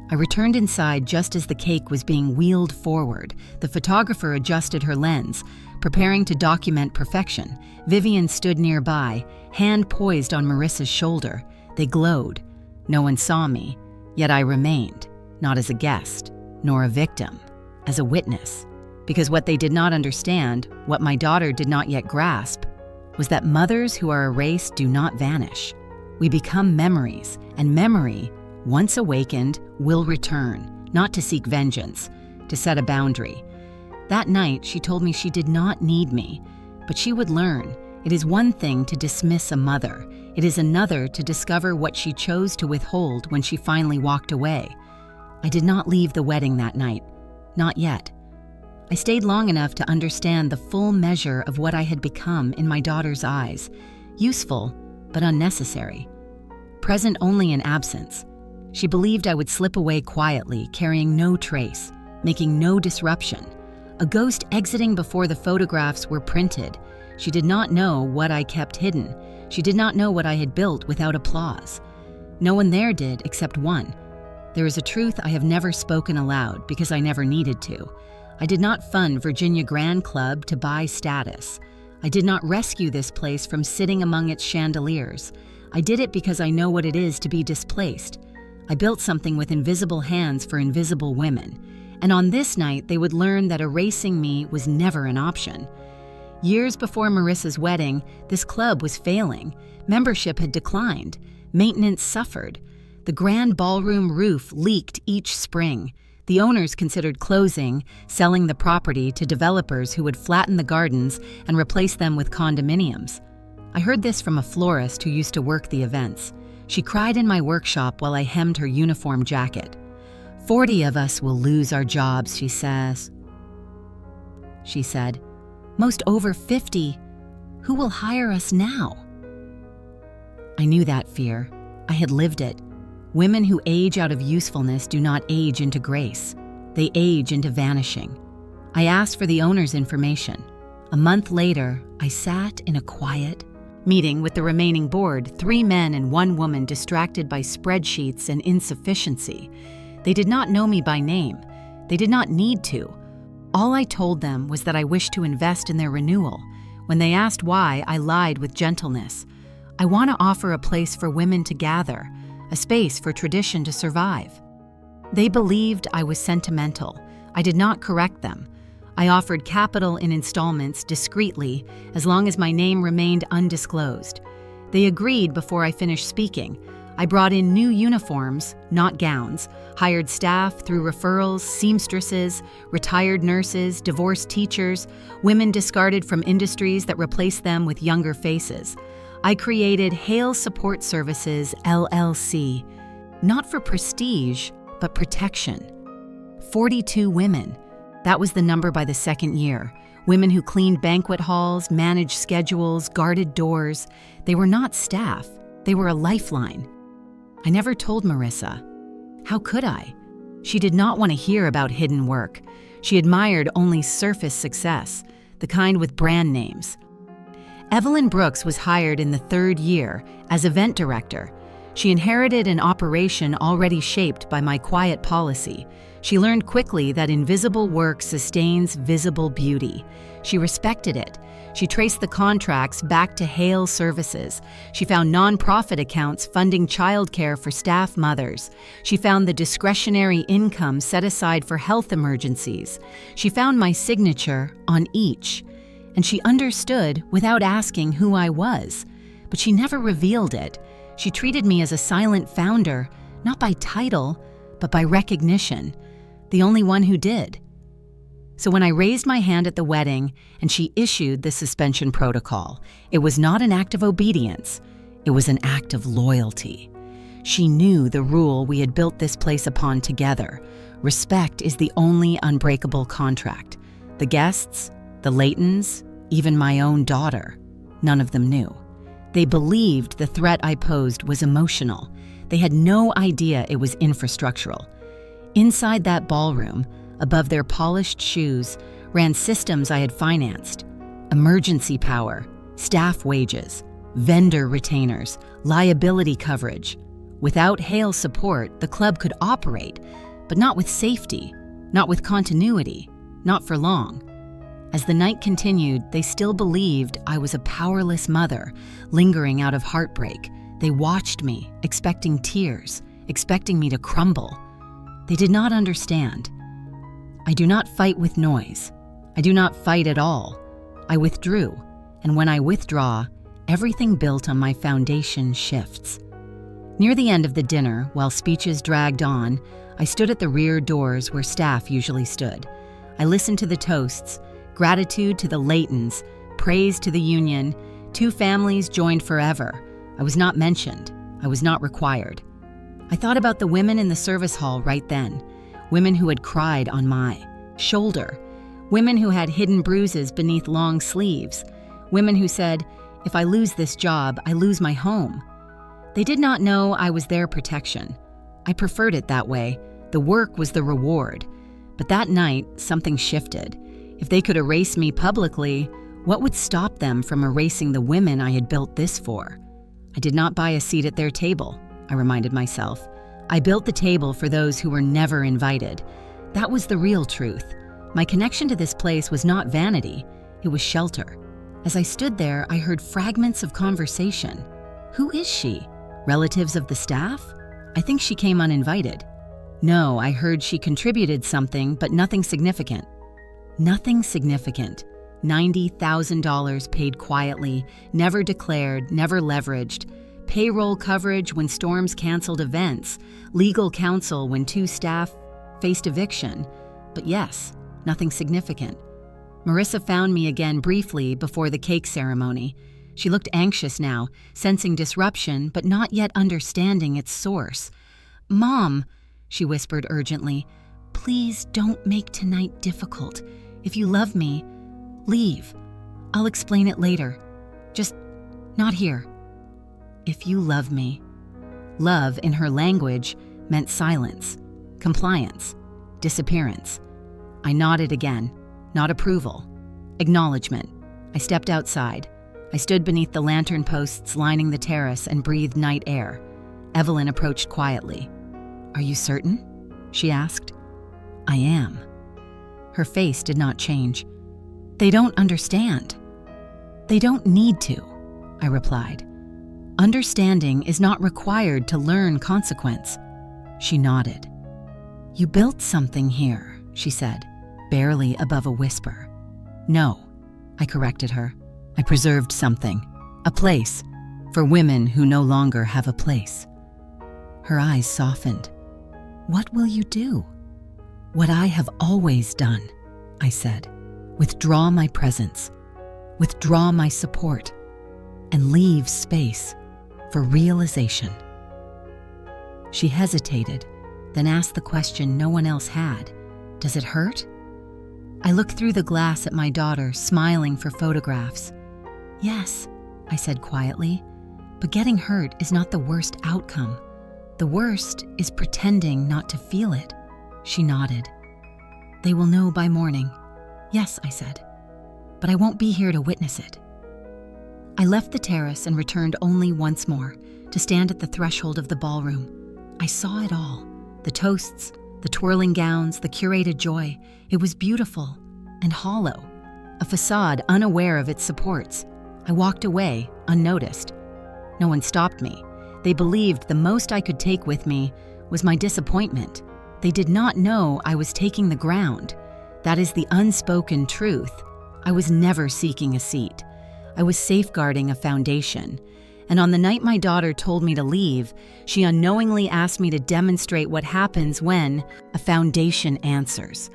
I returned inside just as the cake was being wheeled forward. The photographer adjusted her lens, preparing to document perfection. Vivian stood nearby, hand poised on Marissa's shoulder. They glowed. No one saw me, yet I remained, not as a guest, nor a victim, as a witness. Because what they did not understand, what my daughter did not yet grasp, was that mothers who are erased do not vanish. We become memories, and memory, once awakened, will return, not to seek vengeance, to set a boundary. That night, she told me she did not need me, but she would learn. It is one thing to dismiss a mother. It is another to discover what she chose to withhold when she finally walked away. I did not leave the wedding that night. Not yet. I stayed long enough to understand the full measure of what I had become in my daughter's eyes. Useful, but unnecessary. Present only in absence. She believed I would slip away quietly, carrying no trace, making no disruption. A ghost exiting before the photographs were printed. She did not know what I kept hidden. She did not know what I had built without applause. No one there did except one. There is a truth I have never spoken aloud because I never needed to. I did not fund Virginia Grand Club to buy status. I did not rescue this place from sitting among its chandeliers. I did it because I know what it is to be displaced. I built something with invisible hands for invisible women. And on this night, they would learn that erasing me was never an option. Years before Marissa's wedding, this club was failing. Membership had declined. Maintenance suffered. The grand ballroom roof leaked each spring. The owners considered closing, selling the property to developers who would flatten the gardens and replace them with condominiums. I heard this from a florist who used to work the events. She cried in my workshop while I hemmed her uniform jacket. 40 of us will lose our jobs, she said. Most over 50. Who will hire us now? I knew that fear. I had lived it. Women who age out of usefulness do not age into grace. They age into vanishing. I asked for the owner's information. A month later, I sat in a quiet meeting with the remaining board, 3 men and 1 woman distracted by spreadsheets and insufficiency. They did not know me by name. They did not need to. All I told them was that I wished to invest in their renewal. When they asked why, I lied with gentleness. I want to offer a place for women to gather, a space for tradition to survive. They believed I was sentimental. I did not correct them. I offered capital in installments discreetly as long as my name remained undisclosed. They agreed before I finished speaking. I brought in new uniforms, not gowns, hired staff through referrals, seamstresses, retired nurses, divorced teachers, women discarded from industries that replaced them with younger faces. I created Hale Support Services, LLC, not for prestige, but protection. 42 women. That was the number by the second year. Women who cleaned banquet halls, managed schedules, guarded doors. They were not staff. They were a lifeline. I never told Marissa. How could I? She did not want to hear about hidden work. She admired only surface success, the kind with brand names. Evelyn Brooks was hired in the 3rd year as event director. She inherited an operation already shaped by my quiet policy. She learned quickly that invisible work sustains visible beauty. She respected it. She traced the contracts back to Hale Services. She found nonprofit accounts funding childcare for staff mothers. She found the discretionary income set aside for health emergencies. She found my signature on each. And she understood without asking who I was. But she never revealed it. She treated me as a silent founder, not by title, but by recognition. The only one who did. So when I raised my hand at the wedding and she issued the suspension protocol, it was not an act of obedience. It was an act of loyalty. She knew the rule we had built this place upon together. Respect is the only unbreakable contract. The guests, the Laytons, even my own daughter, none of them knew. They believed the threat I posed was emotional. They had no idea it was infrastructural. Inside that ballroom, above their polished shoes, ran systems I had financed. Emergency power, staff wages, vendor retainers, liability coverage. Without Hale support, the club could operate, but not with safety, not with continuity, not for long. As the night continued, they still believed I was a powerless mother, lingering out of heartbreak. They watched me, expecting tears, expecting me to crumble. They did not understand. I do not fight with noise. I do not fight at all. I withdrew, and when I withdraw, everything built on my foundation shifts. Near the end of the dinner, while speeches dragged on, I stood at the rear doors where staff usually stood. I listened to the toasts, gratitude to the Laytons, praise to the union, 2 families joined forever. I was not mentioned. I was not required. I thought about the women in the service hall right then, women who had cried on my shoulder, women who had hidden bruises beneath long sleeves, women who said, "If I lose this job, I lose my home." They did not know I was their protection. I preferred it that way. The work was the reward. But that night, something shifted. If they could erase me publicly, what would stop them from erasing the women I had built this for? I did not buy a seat at their table, I reminded myself. I built the table for those who were never invited. That was the real truth. My connection to this place was not vanity, it was shelter. As I stood there, I heard fragments of conversation. Who is she? Relatives of the staff? I think she came uninvited. No, I heard she contributed something, but nothing significant. Nothing significant. $90,000 paid quietly, never declared, never leveraged. Payroll coverage when storms canceled events. Legal counsel when 2 staff faced eviction. But yes, nothing significant. Marissa found me again briefly before the cake ceremony. She looked anxious now, sensing disruption, but not yet understanding its source. "Mom," she whispered urgently, "please don't make tonight difficult. If you love me, leave. I'll explain it later. Just not here." If you love me. Love, in her language, meant silence, compliance, disappearance. I nodded again. Not approval. Acknowledgement. I stepped outside. I stood beneath the lantern posts lining the terrace and breathed night air. Evelyn approached quietly. "Are you certain?" she asked. "I am." Her face did not change. "They don't understand." "They don't need to," I replied. "Understanding is not required to learn consequence." She nodded. "You built something here," she said, barely above a whisper. "No," I corrected her. "I preserved something. A place. For women who no longer have a place." Her eyes softened. "What will you do?" "What I have always done," I said. "Withdraw my presence. Withdraw my support. And leave space for realization." She hesitated, then asked the question no one else had. "Does it hurt?" I looked through the glass at my daughter, smiling for photographs. "Yes," I said quietly, "but getting hurt is not the worst outcome. The worst is pretending not to feel it." She nodded. "They will know by morning." "Yes," I said, "but I won't be here to witness it." I left the terrace and returned only once more, to stand at the threshold of the ballroom. I saw it all. The toasts, the twirling gowns, the curated joy. It was beautiful and hollow, a facade unaware of its supports. I walked away, unnoticed. No one stopped me. They believed the most I could take with me was my disappointment. They did not know I was taking the ground. That is the unspoken truth. I was never seeking a seat. I was safeguarding a foundation. And on the night my daughter told me to leave, she unknowingly asked me to demonstrate what happens when a foundation answers.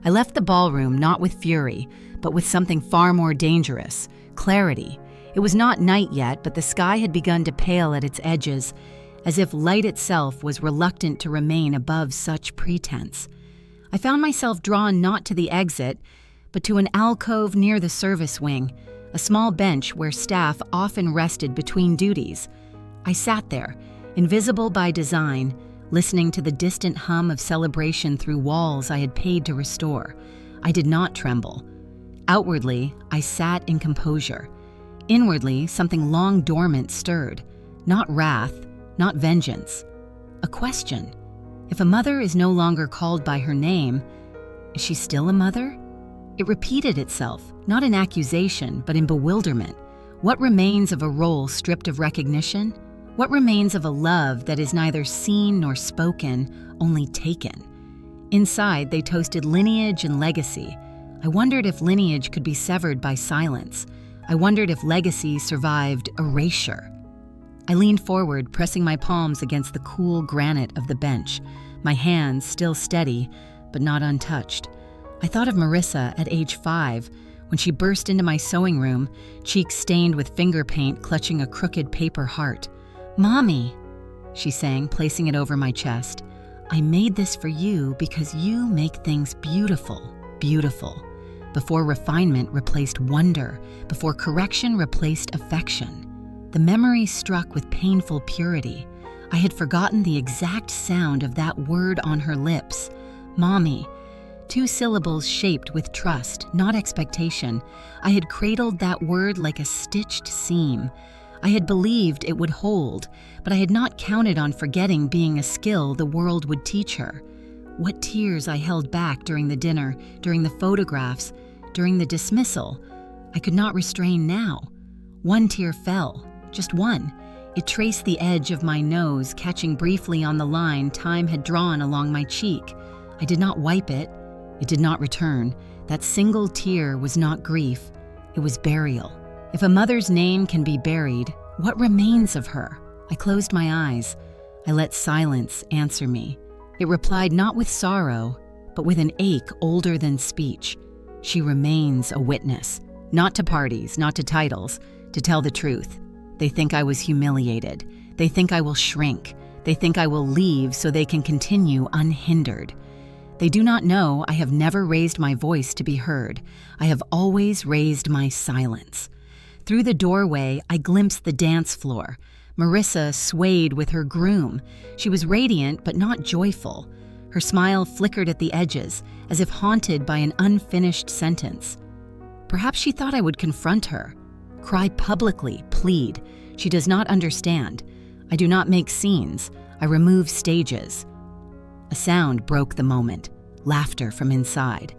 I left the ballroom not with fury, but with something far more dangerous, clarity. It was not night yet, but the sky had begun to pale at its edges, as if light itself was reluctant to remain above such pretense. I found myself drawn not to the exit, but to an alcove near the service wing, a small bench where staff often rested between duties. I sat there, invisible by design, listening to the distant hum of celebration through walls I had paid to restore. I did not tremble. Outwardly, I sat in composure. Inwardly, something long dormant stirred. Not wrath, not vengeance. A question. If a mother is no longer called by her name, is she still a mother? It repeated itself, not in accusation, but in bewilderment. What remains of a role stripped of recognition? What remains of a love that is neither seen nor spoken, only taken? Inside, they toasted lineage and legacy. I wondered if lineage could be severed by silence. I wondered if legacy survived erasure. I leaned forward, pressing my palms against the cool granite of the bench, my hands still steady, but not untouched. I thought of Marissa at age 5, when she burst into my sewing room, cheeks stained with finger paint, clutching a crooked paper heart. "Mommy," she sang, placing it over my chest, "I made this for you because you make things beautiful, beautiful. Before refinement replaced wonder, before correction replaced affection." The memory struck with painful purity. I had forgotten the exact sound of that word on her lips. Mommy. 2 syllables shaped with trust, not expectation. I had cradled that word like a stitched seam. I had believed it would hold, but I had not counted on forgetting being a skill the world would teach her. What tears I held back during the dinner, during the photographs, during the dismissal. I could not restrain now. One tear fell, just one. It traced the edge of my nose, catching briefly on the line time had drawn along my cheek. I did not wipe it. It did not return. That single tear was not grief. It was burial. If a mother's name can be buried, what remains of her? I closed my eyes. I let silence answer me. It replied not with sorrow, but with an ache older than speech. She remains a witness, not to parties, not to titles, to tell the truth. They think I was humiliated. They think I will shrink. They think I will leave so they can continue unhindered. They do not know I have never raised my voice to be heard. I have always raised my silence. Through the doorway, I glimpsed the dance floor. Marissa swayed with her groom. She was radiant but not joyful. Her smile flickered at the edges, as if haunted by an unfinished sentence. Perhaps she thought I would confront her. Cry publicly, plead. She does not understand. I do not make scenes. I remove stages. A sound broke the moment. Laughter from inside.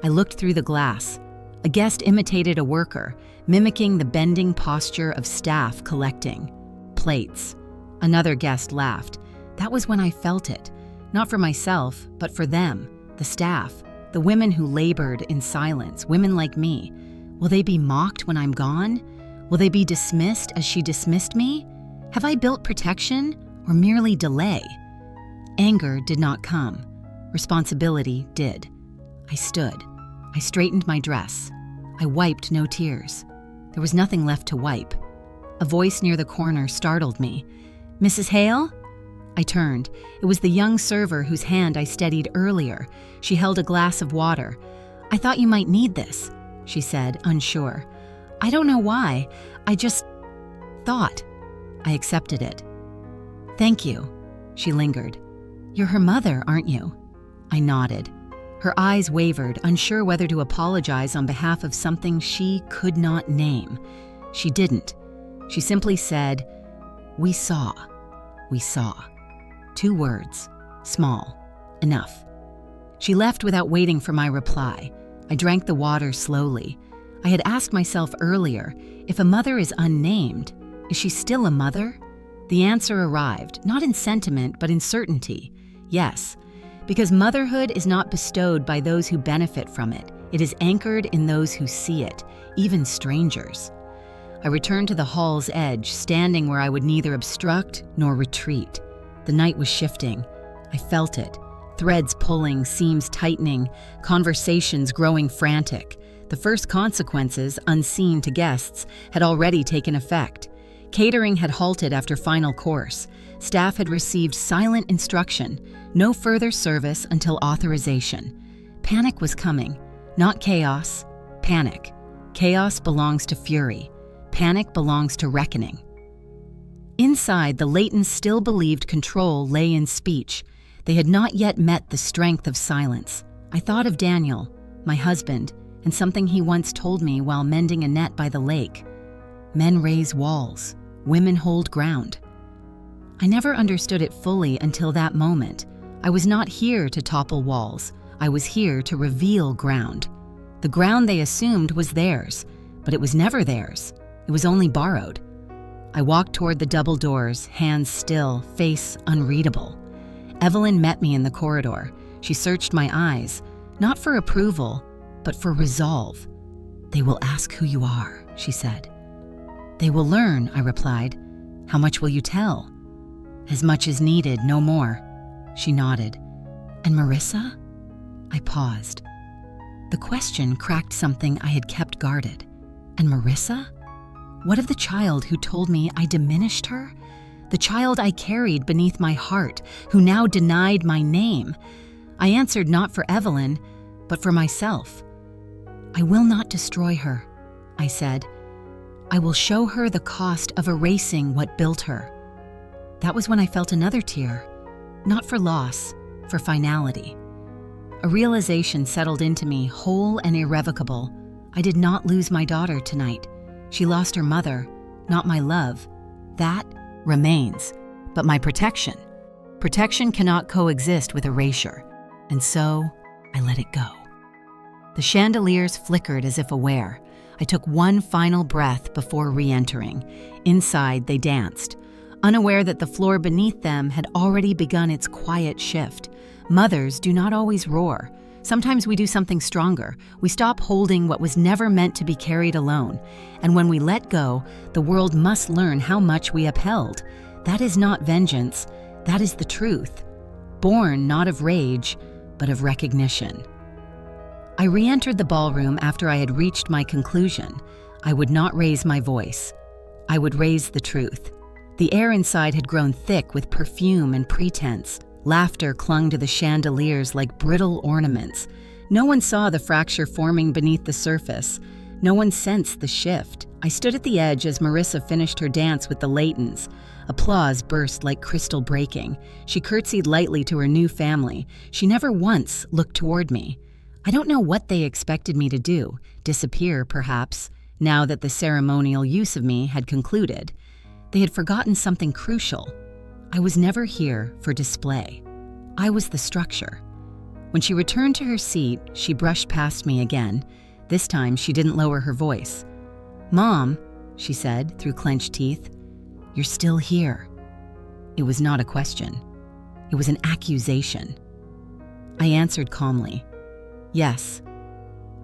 I looked through the glass. A guest imitated a worker, mimicking the bending posture of staff collecting plates. Another guest laughed. That was when I felt it. Not for myself, but for them, the staff, the women who labored in silence, women like me. Will they be mocked when I'm gone? Will they be dismissed as she dismissed me? Have I built protection or merely delay? Anger did not come. Responsibility did. I stood. I straightened my dress. I wiped no tears. There was nothing left to wipe. A voice near the corner startled me. "Mrs. Hale?" I turned. It was the young server whose hand I steadied earlier. She held a glass of water. "I thought you might need this," she said, unsure. "I don't know why. I just thought." I accepted it. "Thank you." She lingered. "You're her mother, aren't you?" I nodded. Her eyes wavered, unsure whether to apologize on behalf of something she could not name. She didn't. She simply said, "We saw. We saw." 2 words. Small. Enough. She left without waiting for my reply. I drank the water slowly. I had asked myself earlier, if a mother is unnamed, is she still a mother? The answer arrived, not in sentiment, but in certainty. Yes, because motherhood is not bestowed by those who benefit from it. It is anchored in those who see it, even strangers. I returned to the hall's edge, standing where I would neither obstruct nor retreat. The night was shifting. I felt it. Threads pulling, seams tightening, conversations growing frantic. The first consequences, unseen to guests, had already taken effect. Catering had halted after final course. Staff had received silent instruction, no further service until authorization. Panic was coming. Not chaos, panic. Chaos belongs to fury. Panic belongs to reckoning. Inside, the Laytons still believed control lay in speech. They had not yet met the strength of silence. I thought of Daniel, my husband, and something he once told me while mending a net by the lake. Men raise walls. Women hold ground. I never understood it fully until that moment. I was not here to topple walls. I was here to reveal ground. The ground they assumed was theirs, but it was never theirs. It was only borrowed. I walked toward the double doors, hands still, face unreadable. Evelyn met me in the corridor. She searched my eyes, not for approval, but for resolve. "They will ask who you are," she said. "They will learn," I replied. "How much will you tell?" "As much as needed, no more." She nodded. "And Marissa?" I paused. The question cracked something I had kept guarded. And Marissa? What of the child who told me I diminished her? The child I carried beneath my heart, who now denied my name? I answered not for Evelyn, but for myself. "I will not destroy her," I said. "I will show her the cost of erasing what built her." That was when I felt another tear, not for loss, for finality. A realization settled into me, whole and irrevocable. I did not lose my daughter tonight. She lost her mother, not my love. That remains, but my protection. Protection cannot coexist with erasure, and so I let it go. The chandeliers flickered as if aware. I took one final breath before re-entering. Inside, they danced, unaware that the floor beneath them had already begun its quiet shift. Mothers do not always roar. Sometimes we do something stronger. We stop holding what was never meant to be carried alone. And when we let go, the world must learn how much we upheld. That is not vengeance. That is the truth. Born not of rage, but of recognition. I re-entered the ballroom after I had reached my conclusion. I would not raise my voice. I would raise the truth. The air inside had grown thick with perfume and pretense. Laughter clung to the chandeliers like brittle ornaments. No one saw the fracture forming beneath the surface. No one sensed the shift. I stood at the edge as Marissa finished her dance with the Laytons. Applause burst like crystal breaking. She curtsied lightly to her new family. She never once looked toward me. I don't know what they expected me to do. Disappear, perhaps, now that the ceremonial use of me had concluded. They had forgotten something crucial. I was never here for display. I was the structure. When she returned to her seat, she brushed past me again. This time, she didn't lower her voice. "Mom," she said through clenched teeth, "you're still here." It was not a question. It was an accusation. I answered calmly, "Yes."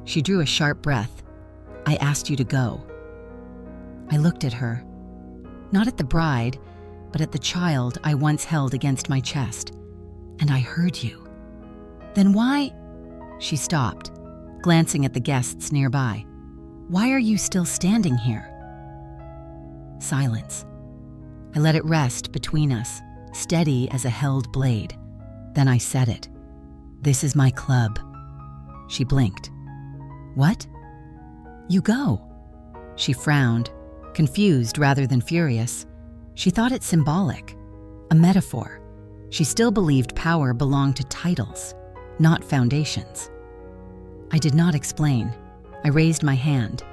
She drew a sharp breath. "I asked you to go." I looked at her, not at the bride, but at the child I once held against my chest. "And I heard you." "Then why—" She stopped, glancing at the guests nearby. "Why are you still standing here?" Silence. I let it rest between us, steady as a held blade. Then I said it. "This is my club." She blinked. "What?" "You go." She frowned, confused rather than furious. She thought it symbolic, a metaphor. She still believed power belonged to titles, not foundations. I did not explain. I raised my hand.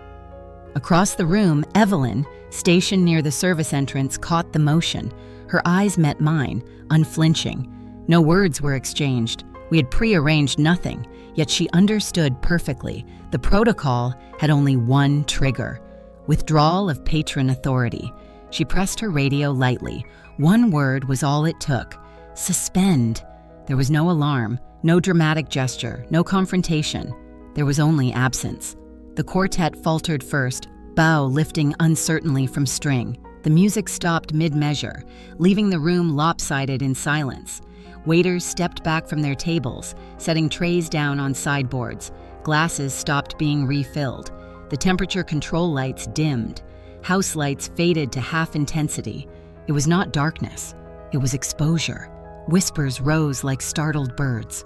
Across the room, Evelyn, stationed near the service entrance, caught the motion. Her eyes met mine, unflinching. No words were exchanged. We had prearranged nothing, yet she understood perfectly. The protocol had only one trigger: withdrawal of patron authority. She pressed her radio lightly. One word was all it took: suspend. There was no alarm, no dramatic gesture, no confrontation. There was only absence. The quartet faltered first, bow lifting uncertainly from string. The music stopped mid-measure, leaving the room lopsided in silence. Waiters stepped back from their tables, setting trays down on sideboards. Glasses stopped being refilled. The temperature control lights dimmed. House lights faded to half intensity. It was not darkness. It was exposure. Whispers rose like startled birds.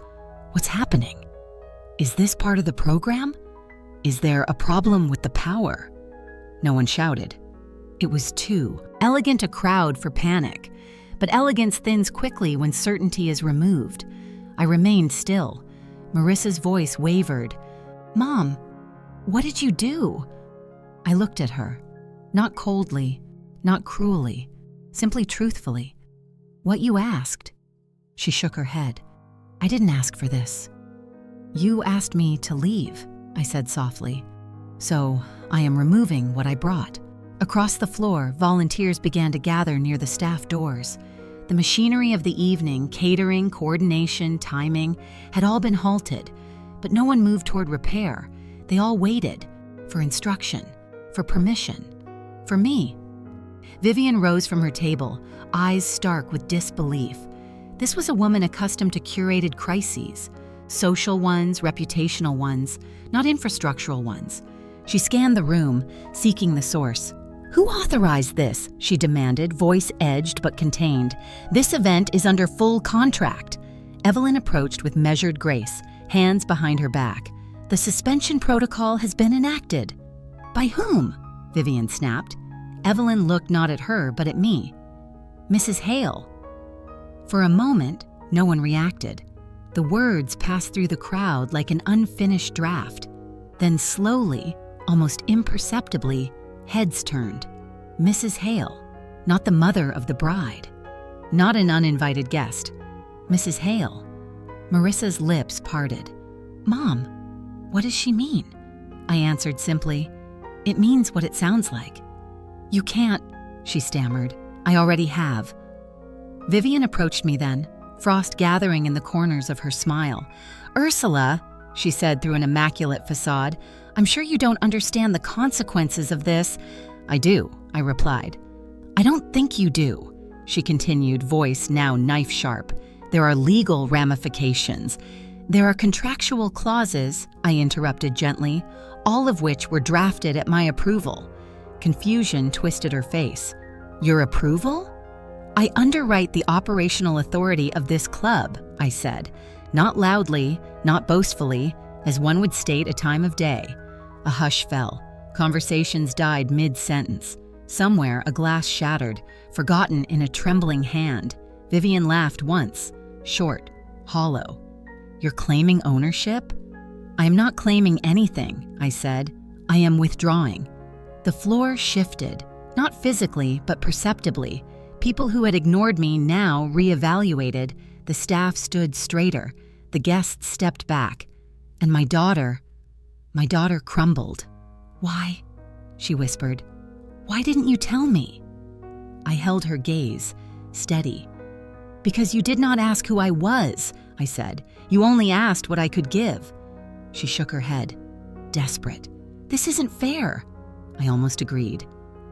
What's happening? Is this part of the program? Is there a problem with the power? No one shouted. It was too elegant a crowd for panic. But elegance thins quickly when certainty is removed. I remained still. Marissa's voice wavered. "Mom, what did you do?" I looked at her. Not coldly, not cruelly, simply truthfully. "What you asked." She shook her head. "I didn't ask for this." "You asked me to leave," I said softly. "So I am removing what I brought." Across the floor, volunteers began to gather near the staff doors. The machinery of the evening, catering, coordination, timing, had all been halted. but no one moved toward repair. They all waited for instruction, for permission, for me. Vivian rose from her table, eyes stark with disbelief. This was a woman accustomed to curated crises, social ones, reputational ones, not infrastructural ones. She scanned the room, seeking the source. "Who authorized this?" she demanded, voice edged but contained. "This event is under full contract." Evelyn approached with measured grace, hands behind her back. "The suspension protocol has been enacted." "By whom?" Vivian snapped. Evelyn looked not at her, but at me. "Mrs. Hale." For a moment, no one reacted. The words passed through the crowd like an unfinished draft. Then slowly, almost imperceptibly, heads turned. Mrs. Hale, not the mother of the bride. Not an uninvited guest. Mrs. Hale. Marissa's lips parted. "Mom, what does she mean?" I answered simply, "It means what it sounds like." "You can't," she stammered. "I already have." Vivian approached me then, frost gathering in the corners of her smile. "Ursula," she said through an immaculate facade, "I'm sure you don't understand the consequences of this." "I do," I replied. "I don't think you do," she continued, voice now knife-sharp. "There are legal ramifications. There are contractual clauses," I interrupted gently, "all of which were drafted at my approval." Confusion twisted her face. "Your approval?" "I underwrite the operational authority of this club," I said, not loudly, not boastfully, as one would state a time of day. A hush fell. Conversations died mid-sentence. Somewhere a glass shattered, forgotten in a trembling hand. Vivian laughed once, short, hollow. "You're claiming ownership?" "I am not claiming anything," I said. "I am withdrawing." The floor shifted, not physically, but perceptibly. People who had ignored me now reevaluated. The staff stood straighter. The guests stepped back. And my daughter crumbled. "Why?" she whispered. "Why didn't you tell me?" I held her gaze, steady. "Because you did not ask who I was," I said. "You only asked what I could give." She shook her head, desperate. "This isn't fair." I almost agreed.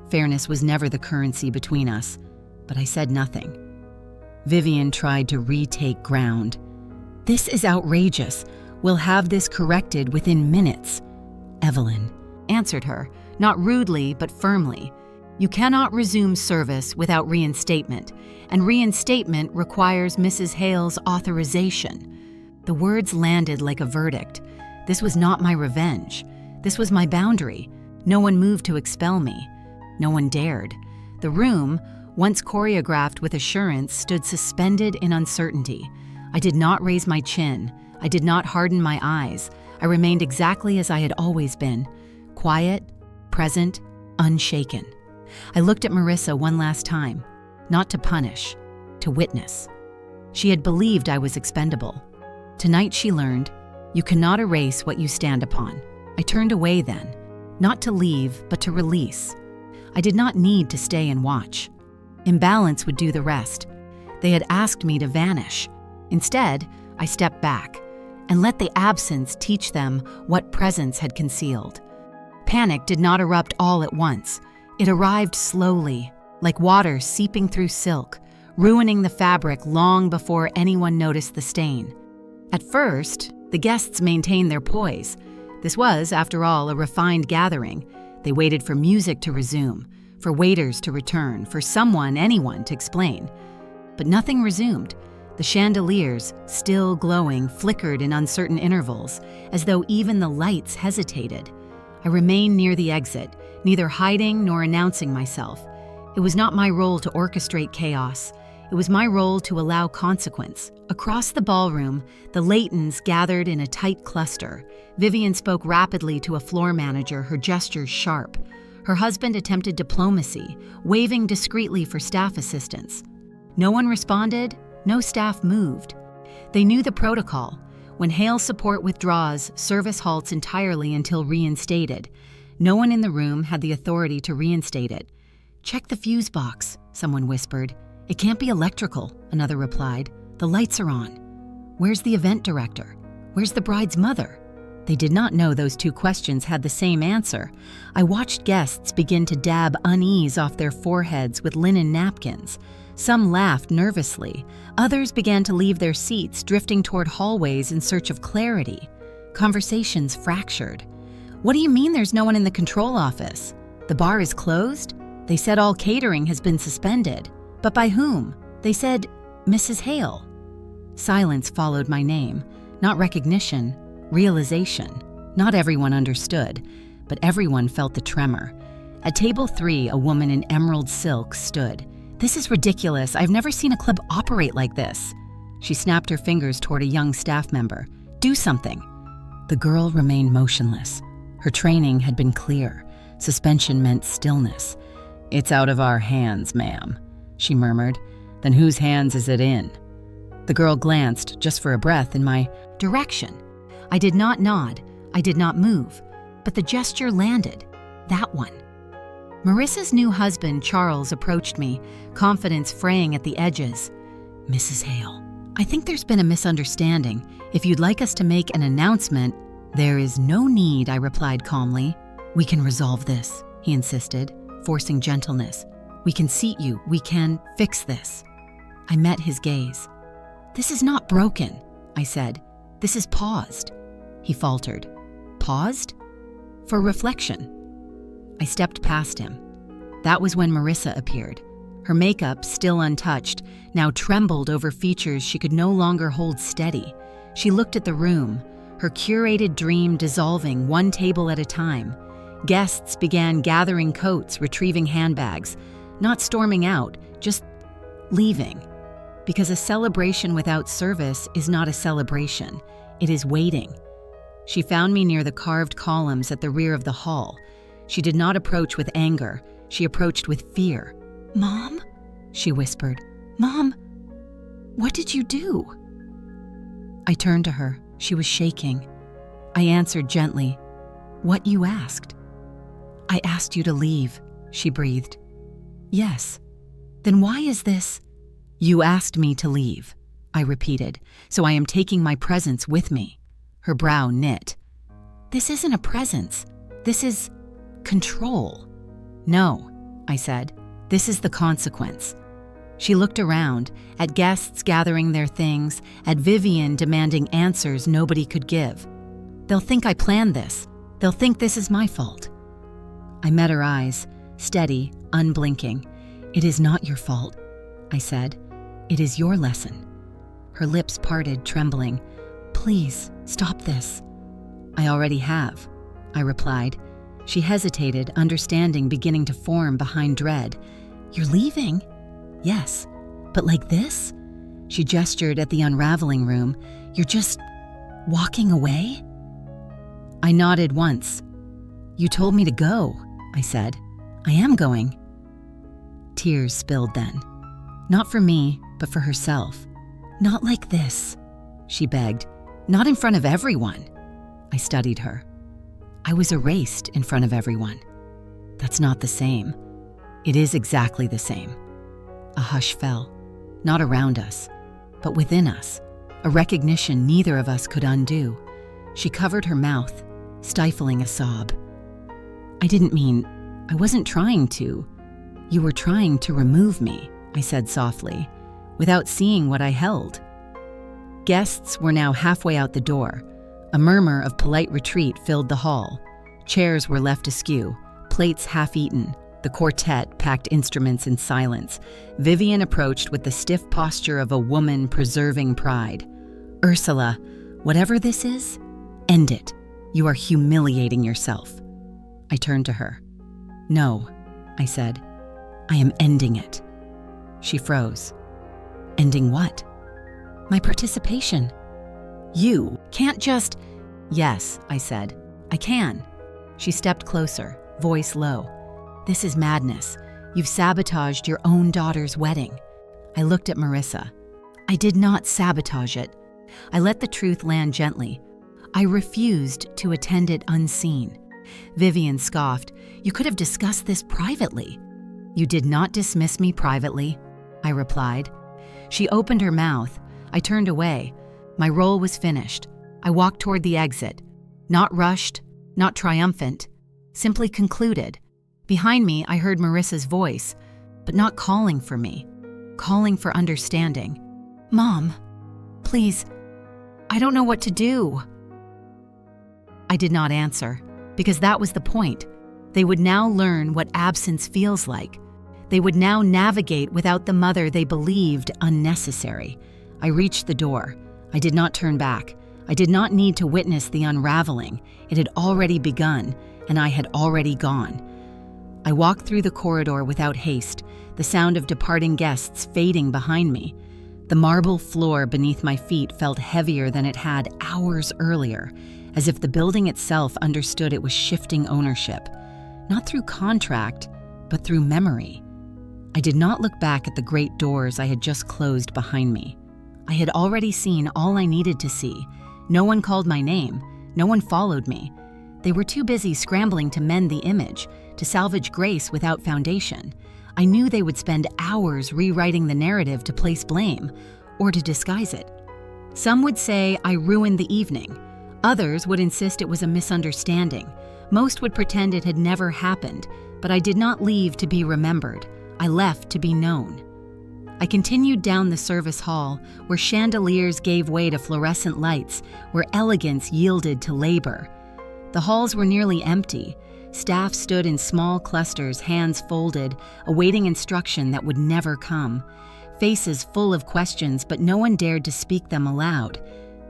Fairness was never the currency between us, but I said nothing. Vivian tried to retake ground. "This is outrageous. We'll have this corrected within minutes." Evelyn answered her, not rudely but firmly. "You cannot resume service without reinstatement, and reinstatement requires Mrs. Hale's authorization." The words landed like a verdict. This was not my revenge. This was my boundary. No one moved to expel me. No one dared. The room, once choreographed with assurance, stood suspended in uncertainty. I did not raise my chin. I did not harden my eyes. I remained exactly as I had always been, quiet, present, unshaken. I looked at Marissa one last time, not to punish, to witness. She had believed I was expendable. Tonight she learned, you cannot erase what you stand upon. I turned away then, not to leave, but to release. I did not need to stay and watch. Imbalance would do the rest. They had asked me to vanish. Instead, I stepped back and let the absence teach them what presence had concealed. Panic did not erupt all at once. It arrived slowly, like water seeping through silk, ruining the fabric long before anyone noticed the stain. At first, the guests maintained their poise. This was, after all, a refined gathering. They waited for music to resume, for waiters to return, for anyone to explain. But nothing resumed. The chandeliers, still glowing, flickered in uncertain intervals, as though even the lights hesitated. I remained near the exit, neither hiding nor announcing myself. It was not my role to orchestrate chaos. It was my role to allow consequence. Across the ballroom, the Laytons gathered in a tight cluster. Vivian spoke rapidly to a floor manager, her gestures sharp. Her husband attempted diplomacy, waving discreetly for staff assistance. No one responded, no staff moved. They knew the protocol. When Hale support withdraws, service halts entirely until reinstated. No one in the room had the authority to reinstate it. "Check the fuse box," someone whispered. "It can't be electrical," another replied. "The lights are on." "Where's the event director?" Where's the bride's mother? They did not know those two questions had the same answer. I watched guests begin to dab unease off their foreheads with linen napkins. Some laughed nervously. Others began to leave their seats, drifting toward hallways in search of clarity. Conversations fractured. What do you mean there's no one in the control office? The bar is closed? They said all catering has been suspended. But by whom? They said, Mrs. Hale. Silence followed my name. Not recognition, realization. Not everyone understood, but everyone felt the tremor. At table 3, a woman in emerald silk stood. This is ridiculous. I've never seen a club operate like this. She snapped her fingers toward a young staff member. Do something. The girl remained motionless. Her training had been clear. Suspension meant stillness. It's out of our hands, ma'am, she murmured. Then whose hands is it in? The girl glanced, just for a breath, in my direction. I did not nod. I did not move. But the gesture landed. That one. Marissa's new husband, Charles, approached me, confidence fraying at the edges. Mrs. Hale, I think there's been a misunderstanding. If you'd like us to make an announcement— There is no need, I replied calmly. We can resolve this, he insisted, forcing gentleness. We can seat you. We can fix this. I met his gaze. This is not broken, I said. This is paused. He faltered. Paused? For reflection. I stepped past him. That was when Marissa appeared. Her makeup, still untouched, now trembled over features she could no longer hold steady. She looked at the room, her curated dream dissolving one table at a time. Guests began gathering coats, retrieving handbags, not storming out, just leaving. Because a celebration without service is not a celebration. It is waiting. She found me near the carved columns at the rear of the hall. She did not approach with anger. She approached with fear. Mom? She whispered. Mom, what did you do? I turned to her. She was shaking. I answered gently. What you asked? I asked you to leave, she breathed. Yes. Then why is this? You asked me to leave, I repeated, so I am taking my presence with me. Her brow knit. This isn't a presence. This is control. No, I said. This is the consequence. She looked around, at guests gathering their things, at Vivian demanding answers nobody could give. They'll think I planned this. They'll think this is my fault. I met her eyes, steady, unblinking. It is not your fault, I said. It is your lesson. Her lips parted, trembling. Please, stop this. I already have, I replied. She hesitated, understanding beginning to form behind dread. You're leaving? Yes, but like this? She gestured at the unraveling room. You're just walking away? I nodded once. You told me to go, I said. I am going. Tears spilled then. Not for me, but for herself. Not like this, she begged. Not in front of everyone. I studied her. I was erased in front of everyone. That's not the same. It is exactly the same. A hush fell, not around us, but within us, a recognition neither of us could undo. She covered her mouth, stifling a sob. I wasn't trying to. You were trying to remove me, I said softly, without seeing what I held. Guests were now halfway out the door. A murmur of polite retreat filled the hall. Chairs were left askew, plates half-eaten. The quartet packed instruments in silence. Vivian approached with the stiff posture of a woman preserving pride. Ursula, whatever this is, end it. You are humiliating yourself. I turned to her. No, I said. I am ending it. She froze. Ending what? My participation. You can't just— Yes, I said. I can. She stepped closer, voice low. This is madness. You've sabotaged your own daughter's wedding. I looked at Marissa. I did not sabotage it. I let the truth land gently. I refused to attend it unseen. Vivian scoffed. You could have discussed this privately. You did not dismiss me privately, I replied. She opened her mouth. I turned away. My role was finished. I walked toward the exit, not rushed, not triumphant, simply concluded. Behind me, I heard Marissa's voice, but not calling for me, calling for understanding. "Mom, please, I don't know what to do." I did not answer, because that was the point. They would now learn what absence feels like. They would now navigate without the mother they believed unnecessary. I reached the door. I did not turn back. I did not need to witness the unraveling. It had already begun, and I had already gone. I walked through the corridor without haste, the sound of departing guests fading behind me. The marble floor beneath my feet felt heavier than it had hours earlier, as if the building itself understood it was shifting ownership, not through contract, but through memory. I did not look back at the great doors I had just closed behind me. I had already seen all I needed to see. No one called my name. No one followed me. They were too busy scrambling to mend the image, to salvage grace without foundation. I knew they would spend hours rewriting the narrative to place blame, or to disguise it. Some would say I ruined the evening. Others would insist it was a misunderstanding. Most would pretend it had never happened, but I did not leave to be remembered. I left to be known. I continued down the service hall, where chandeliers gave way to fluorescent lights, where elegance yielded to labor. The halls were nearly empty. Staff stood in small clusters, hands folded, awaiting instruction that would never come. Faces full of questions, but no one dared to speak them aloud.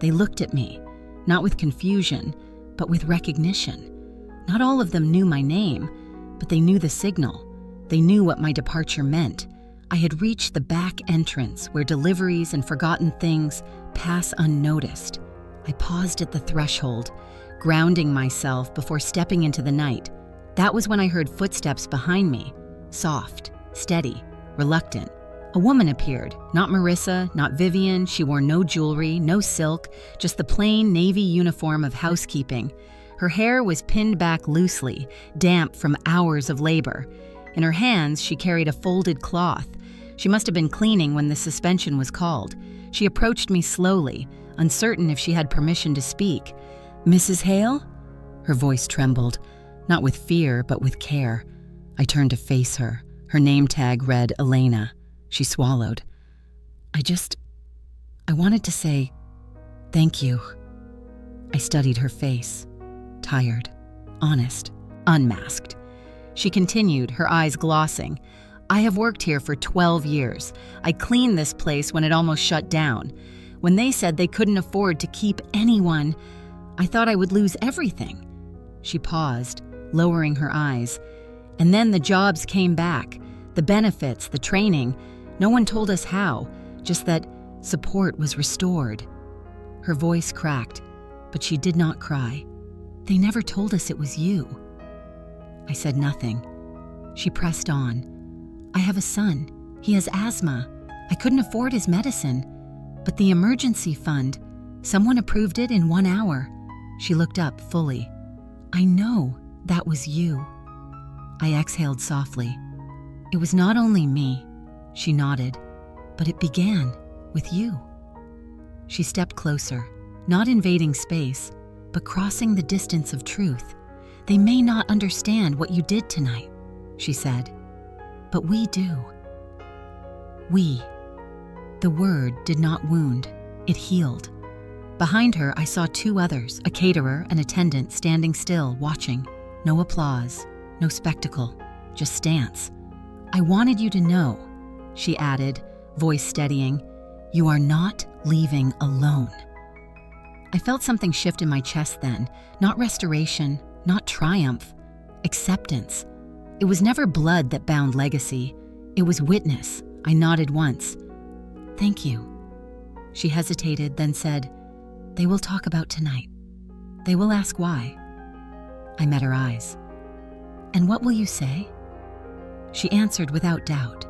They looked at me, not with confusion, but with recognition. Not all of them knew my name, but they knew the signal. They knew what my departure meant. I had reached the back entrance where deliveries and forgotten things pass unnoticed. I paused at the threshold, grounding myself before stepping into the night. That was when I heard footsteps behind me, soft, steady, reluctant. A woman appeared, not Marissa, not Vivian. She wore no jewelry, no silk, just the plain navy uniform of housekeeping. Her hair was pinned back loosely, damp from hours of labor. In her hands, she carried a folded cloth. She must have been cleaning when the suspension was called. She approached me slowly, uncertain if she had permission to speak. "Mrs. Hale?" Her voice trembled, not with fear, but with care. I turned to face her. Her name tag read Elena. She swallowed. I wanted to say, "Thank you." I studied her face. Tired, honest, unmasked. She continued, her eyes glossing. "I have worked here for 12 years. I cleaned this place when it almost shut down. When they said they couldn't afford to keep anyone, I thought I would lose everything." She paused, lowering her eyes. "And then the jobs came back, the benefits, the training. No one told us how, just that support was restored." Her voice cracked, but she did not cry. "They never told us it was you." I said nothing. She pressed on. "I have a son. He has asthma. I couldn't afford his medicine. But the emergency fund, someone approved it in 1 hour." She looked up fully. "I know that was you." I exhaled softly. "It was not only me," she nodded, "but it began with you." She stepped closer, not invading space, but crossing the distance of truth. "They may not understand what you did tonight," she said, "but we do." We. The word did not wound, it healed. Behind her, I saw 2 others, a caterer, an attendant, standing still, watching. No applause, no spectacle, just stance. "I wanted you to know," she added, voice steadying, "you are not leaving alone." I felt something shift in my chest then, not restoration, not triumph, acceptance. It was never blood that bound legacy. It was witness. I nodded once. "Thank you." She hesitated, then said, "They will talk about tonight. They will ask why." I met her eyes. "And what will you say?" She answered without doubt,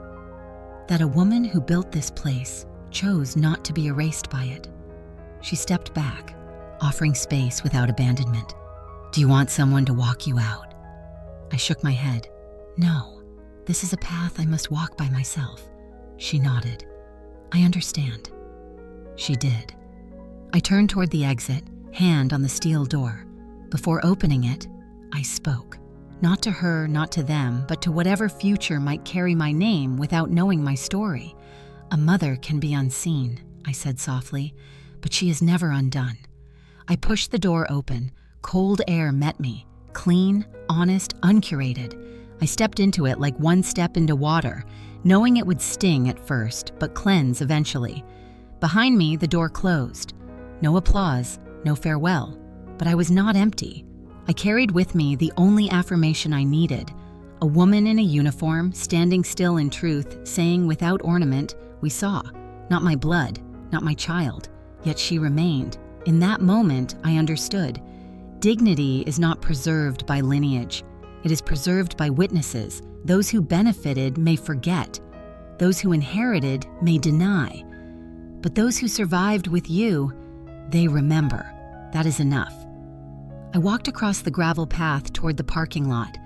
"That a woman who built this place chose not to be erased by it." She stepped back, offering space without abandonment. "Do you want someone to walk you out?" I shook my head. "No, this is a path I must walk by myself." She nodded. "I understand." She did. I turned toward the exit, hand on the steel door. Before opening it, I spoke. Not to her, not to them, but to whatever future might carry my name without knowing my story. A mother can be unseen, I said softly, but she is never undone. I pushed the door open. Cold air met me, clean, honest, uncurated. I stepped into it like one step into water, knowing it would sting at first, but cleanse eventually. Behind me, the door closed. No applause, no farewell, but I was not empty. I carried with me the only affirmation I needed. A woman in a uniform, standing still in truth, saying without ornament, "We saw. Not my blood, not my child." Yet she remained. In that moment, I understood. Dignity is not preserved by lineage. It is preserved by witnesses. Those who benefited may forget. Those who inherited may deny. But those who survived with you, they remember. That is enough. I walked across the gravel path toward the parking lot.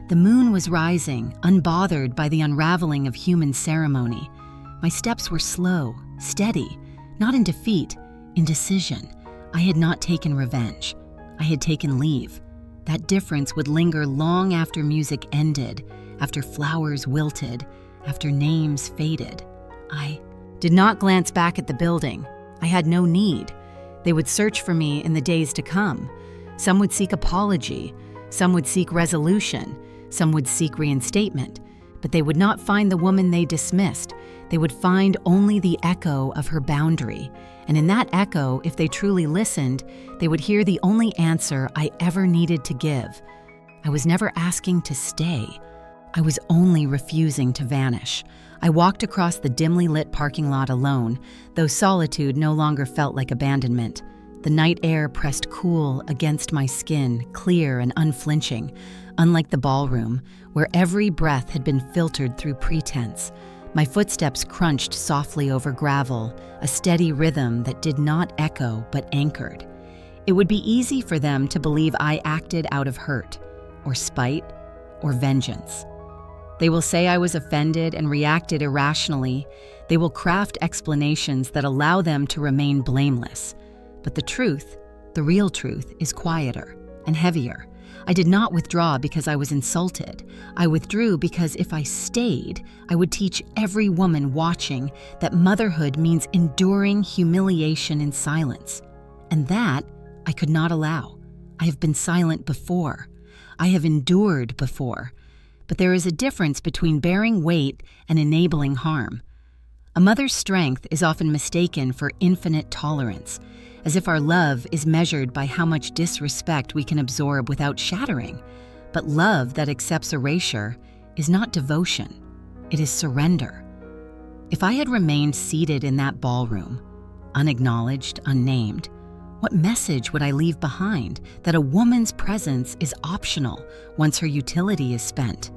The moon was rising, unbothered by the unraveling of human ceremony. My steps were slow, steady, not in defeat, in decision. I had not taken revenge. I had taken leave. That difference would linger long after music ended, after flowers wilted, after names faded. I did not glance back at the building. I had no need. They would search for me in the days to come. Some would seek apology, some would seek resolution, some would seek reinstatement, but they would not find the woman they dismissed. They would find only the echo of her boundary, and in that echo, if they truly listened, they would hear the only answer I ever needed to give. I was never asking to stay. I was only refusing to vanish. I walked across the dimly lit parking lot alone, though solitude no longer felt like abandonment. The night air pressed cool against my skin, clear and unflinching, unlike the ballroom, where every breath had been filtered through pretense. My footsteps crunched softly over gravel, a steady rhythm that did not echo but anchored. It would be easy for them to believe I acted out of hurt, or spite, or vengeance. They will say I was offended and reacted irrationally. They will craft explanations that allow them to remain blameless. But the truth, the real truth, is quieter and heavier. I did not withdraw because I was insulted. I withdrew because if I stayed, I would teach every woman watching that motherhood means enduring humiliation in silence. And that I could not allow. I have been silent before. I have endured before. But there is a difference between bearing weight and enabling harm. A mother's strength is often mistaken for infinite tolerance, as if our love is measured by how much disrespect we can absorb without shattering. But love that accepts erasure is not devotion, it is surrender. If I had remained seated in that ballroom, unacknowledged, unnamed, what message would I leave behind that a woman's presence is optional once her utility is spent?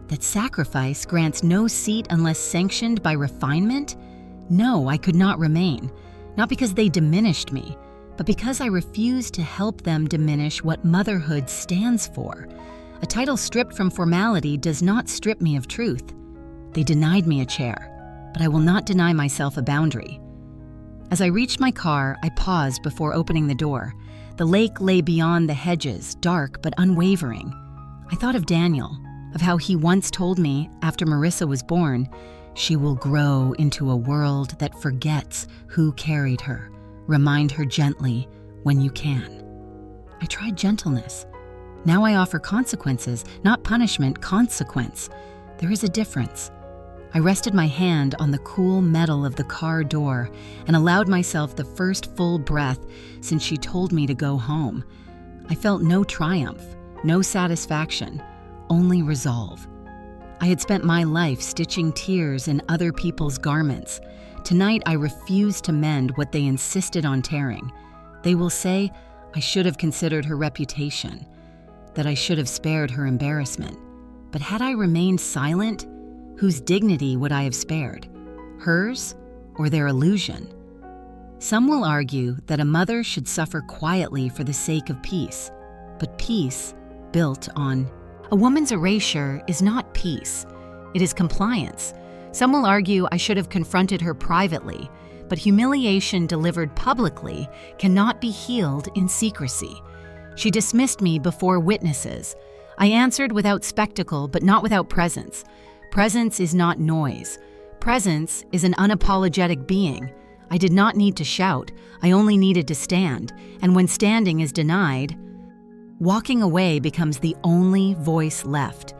That sacrifice grants no seat unless sanctioned by refinement? No, I could not remain. Not because they diminished me, but because I refused to help them diminish what motherhood stands for. A title stripped from formality does not strip me of truth. They denied me a chair, but I will not deny myself a boundary. As I reached my car, I paused before opening the door. The lake lay beyond the hedges, dark but unwavering. I thought of Daniel, of how he once told me, after Marissa was born, "She will grow into a world that forgets who carried her. Remind her gently when you can." I tried gentleness. Now I offer consequences, not punishment, consequence. There is a difference. I rested my hand on the cool metal of the car door and allowed myself the first full breath since she told me to go home. I felt no triumph, no satisfaction, only resolve. I had spent my life stitching tears in other people's garments. Tonight I refuse to mend what they insisted on tearing. They will say I should have considered her reputation, that I should have spared her embarrassment. But had I remained silent, whose dignity would I have spared? Hers or their illusion? Some will argue that a mother should suffer quietly for the sake of peace, but peace built on. A woman's erasure is not peace, it is compliance. Some will argue I should have confronted her privately, but humiliation delivered publicly cannot be healed in secrecy. She dismissed me before witnesses. I answered without spectacle, but not without presence. Presence is not noise. Presence is an unapologetic being. I did not need to shout, I only needed to stand, and when standing is denied, walking away becomes the only voice left.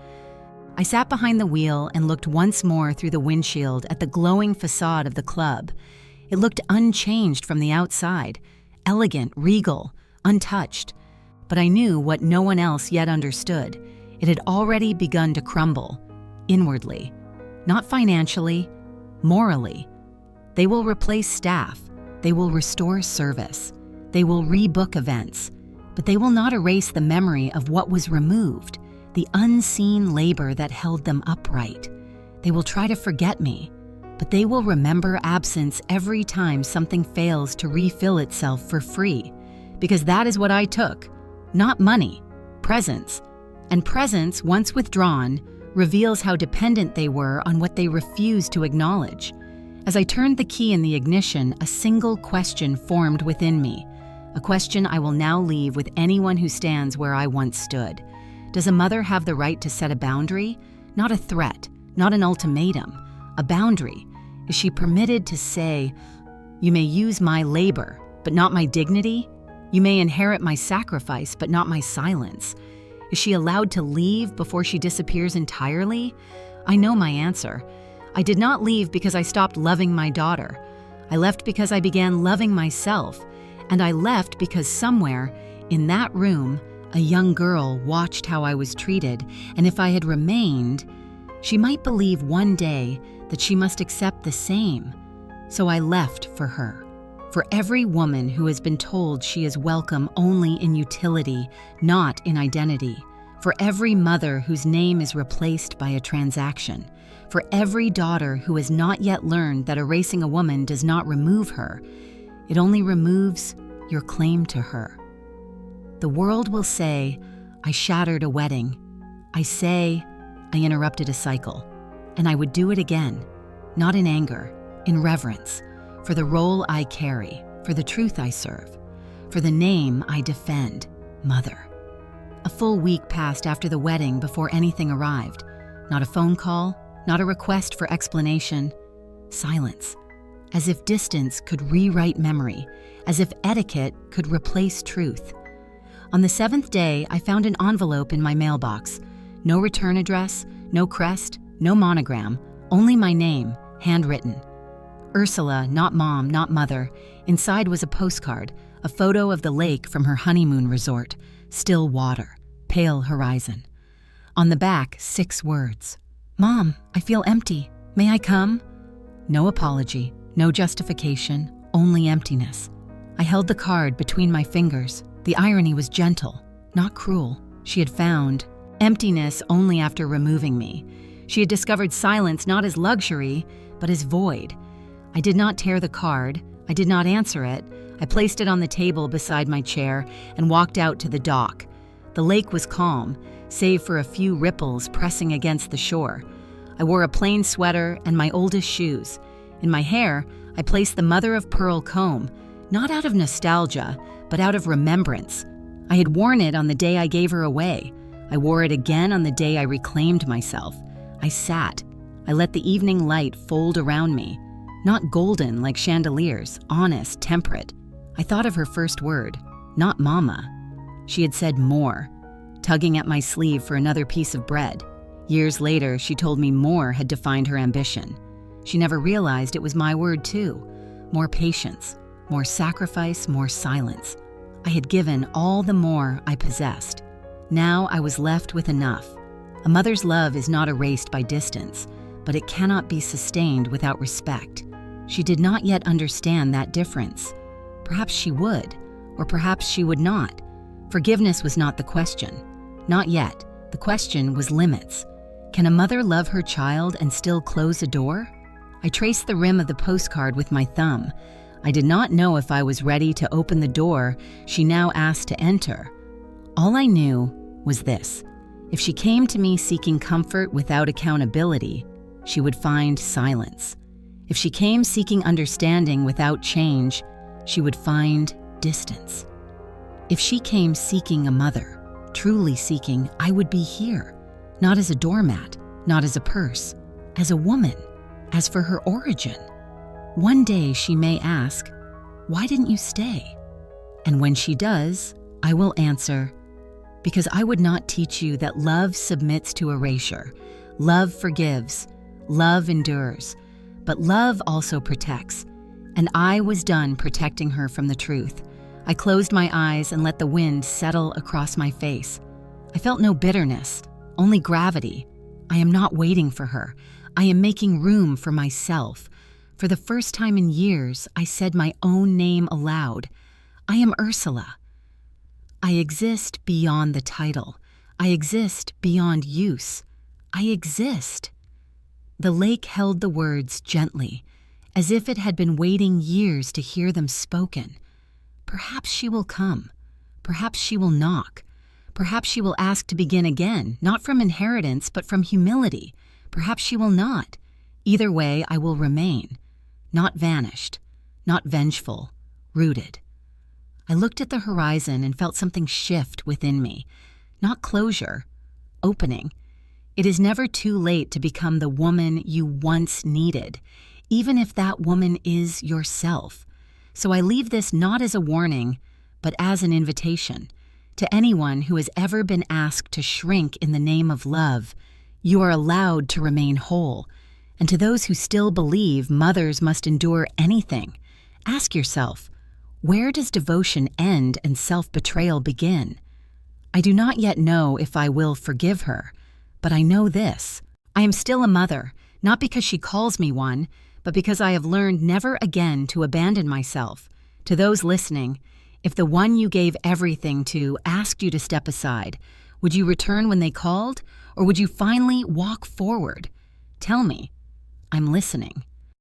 I sat behind the wheel and looked once more through the windshield at the glowing facade of the club. It looked unchanged from the outside, elegant, regal, untouched. But I knew what no one else yet understood. It had already begun to crumble, inwardly. Not financially, morally. They will replace staff. They will restore service. They will rebook events. But they will not erase the memory of what was removed, the unseen labor that held them upright. They will try to forget me, but they will remember absence every time something fails to refill itself for free, because that is what I took. Not money, presence. And presence, once withdrawn, reveals how dependent they were on what they refused to acknowledge. As I turned the key in the ignition, a single question formed within me. A question I will now leave with anyone who stands where I once stood. Does a mother have the right to set a boundary? Not a threat, not an ultimatum. A boundary. Is she permitted to say, "You may use my labor, but not my dignity"? You may inherit my sacrifice, but not my silence. Is she allowed to leave before she disappears entirely? I know my answer. I did not leave because I stopped loving my daughter. I left because I began loving myself. And I left because somewhere, in that room, a young girl watched how I was treated, and if I had remained, she might believe one day that she must accept the same. So I left for her. For every woman who has been told she is welcome only in utility, not in identity. For every mother whose name is replaced by a transaction. For every daughter who has not yet learned that erasing a woman does not remove her. It only removes your claim to her. The world will say, I shattered a wedding. I say, I interrupted a cycle. And I would do it again, not in anger, in reverence. For the role I carry, for the truth I serve, for the name I defend, Mother. A full week passed after the wedding before anything arrived. Not a phone call, not a request for explanation. Silence. As if distance could rewrite memory, as if etiquette could replace truth. On the 7th day, I found an envelope in my mailbox. No return address, no crest, no monogram, only my name, handwritten. Ursula, not mom, not mother. Inside was a postcard, a photo of the lake from her honeymoon resort, still water, pale horizon. On the back, 6 words. Mom, I feel empty. May I come? No apology, no justification, only emptiness. I held the card between my fingers. The irony was gentle, not cruel. She had found emptiness only after removing me. She had discovered silence not as luxury, but as void. I did not tear the card. I did not answer it. I placed it on the table beside my chair and walked out to the dock. The lake was calm, save for a few ripples pressing against the shore. I wore a plain sweater and my oldest shoes. In my hair, I placed the mother-of-pearl comb, not out of nostalgia, but out of remembrance. I had worn it on the day I gave her away. I wore it again on the day I reclaimed myself. I sat. I let the evening light fold around me. Not golden like chandeliers, honest, temperate. I thought of her first word, not mama. She had said more, tugging at my sleeve for another piece of bread. Years later, she told me more had defined her ambition. She never realized it was my word too. More patience, more sacrifice, more silence. I had given all the more I possessed. Now I was left with enough. A mother's love is not erased by distance, but it cannot be sustained without respect. She did not yet understand that difference. Perhaps she would, or perhaps she would not. Forgiveness was not the question. Not yet. The question was limits. Can a mother love her child and still close a door? I traced the rim of the postcard with my thumb. I did not know if I was ready to open the door she now asked to enter. All I knew was this. If she came to me seeking comfort without accountability, she would find silence. If she came seeking understanding without change, she would find distance. If she came seeking a mother, truly seeking, I would be here, not as a doormat, not as a purse, as a woman, as for her origin. One day she may ask, "Why didn't you stay?" And when she does, I will answer, "Because I would not teach you that love submits to erasure, love forgives, love endures, but love also protects." And I was done protecting her from the truth. I closed my eyes and let the wind settle across my face. I felt no bitterness, only gravity. I am not waiting for her. I am making room for myself. For the first time in years, I said my own name aloud. I am Ursula. I exist beyond the title. I exist beyond use. I exist. The lake held the words gently, as if it had been waiting years to hear them spoken. Perhaps she will come. Perhaps she will knock. Perhaps she will ask to begin again, not from inheritance, but from humility. Perhaps she will not. Either way, I will remain. Not vanished, not vengeful, rooted. I looked at the horizon and felt something shift within me. Not closure, opening. It is never too late to become the woman you once needed, even if that woman is yourself. So I leave this not as a warning, but as an invitation. To anyone who has ever been asked to shrink in the name of love, you are allowed to remain whole. And to those who still believe mothers must endure anything, ask yourself, where does devotion end and self-betrayal begin? I do not yet know if I will forgive her, but I know this. I am still a mother, not because she calls me one, but because I have learned never again to abandon myself. To those listening, if the one you gave everything to asked you to step aside, would you return when they called, or would you finally walk forward? Tell me. I'm listening.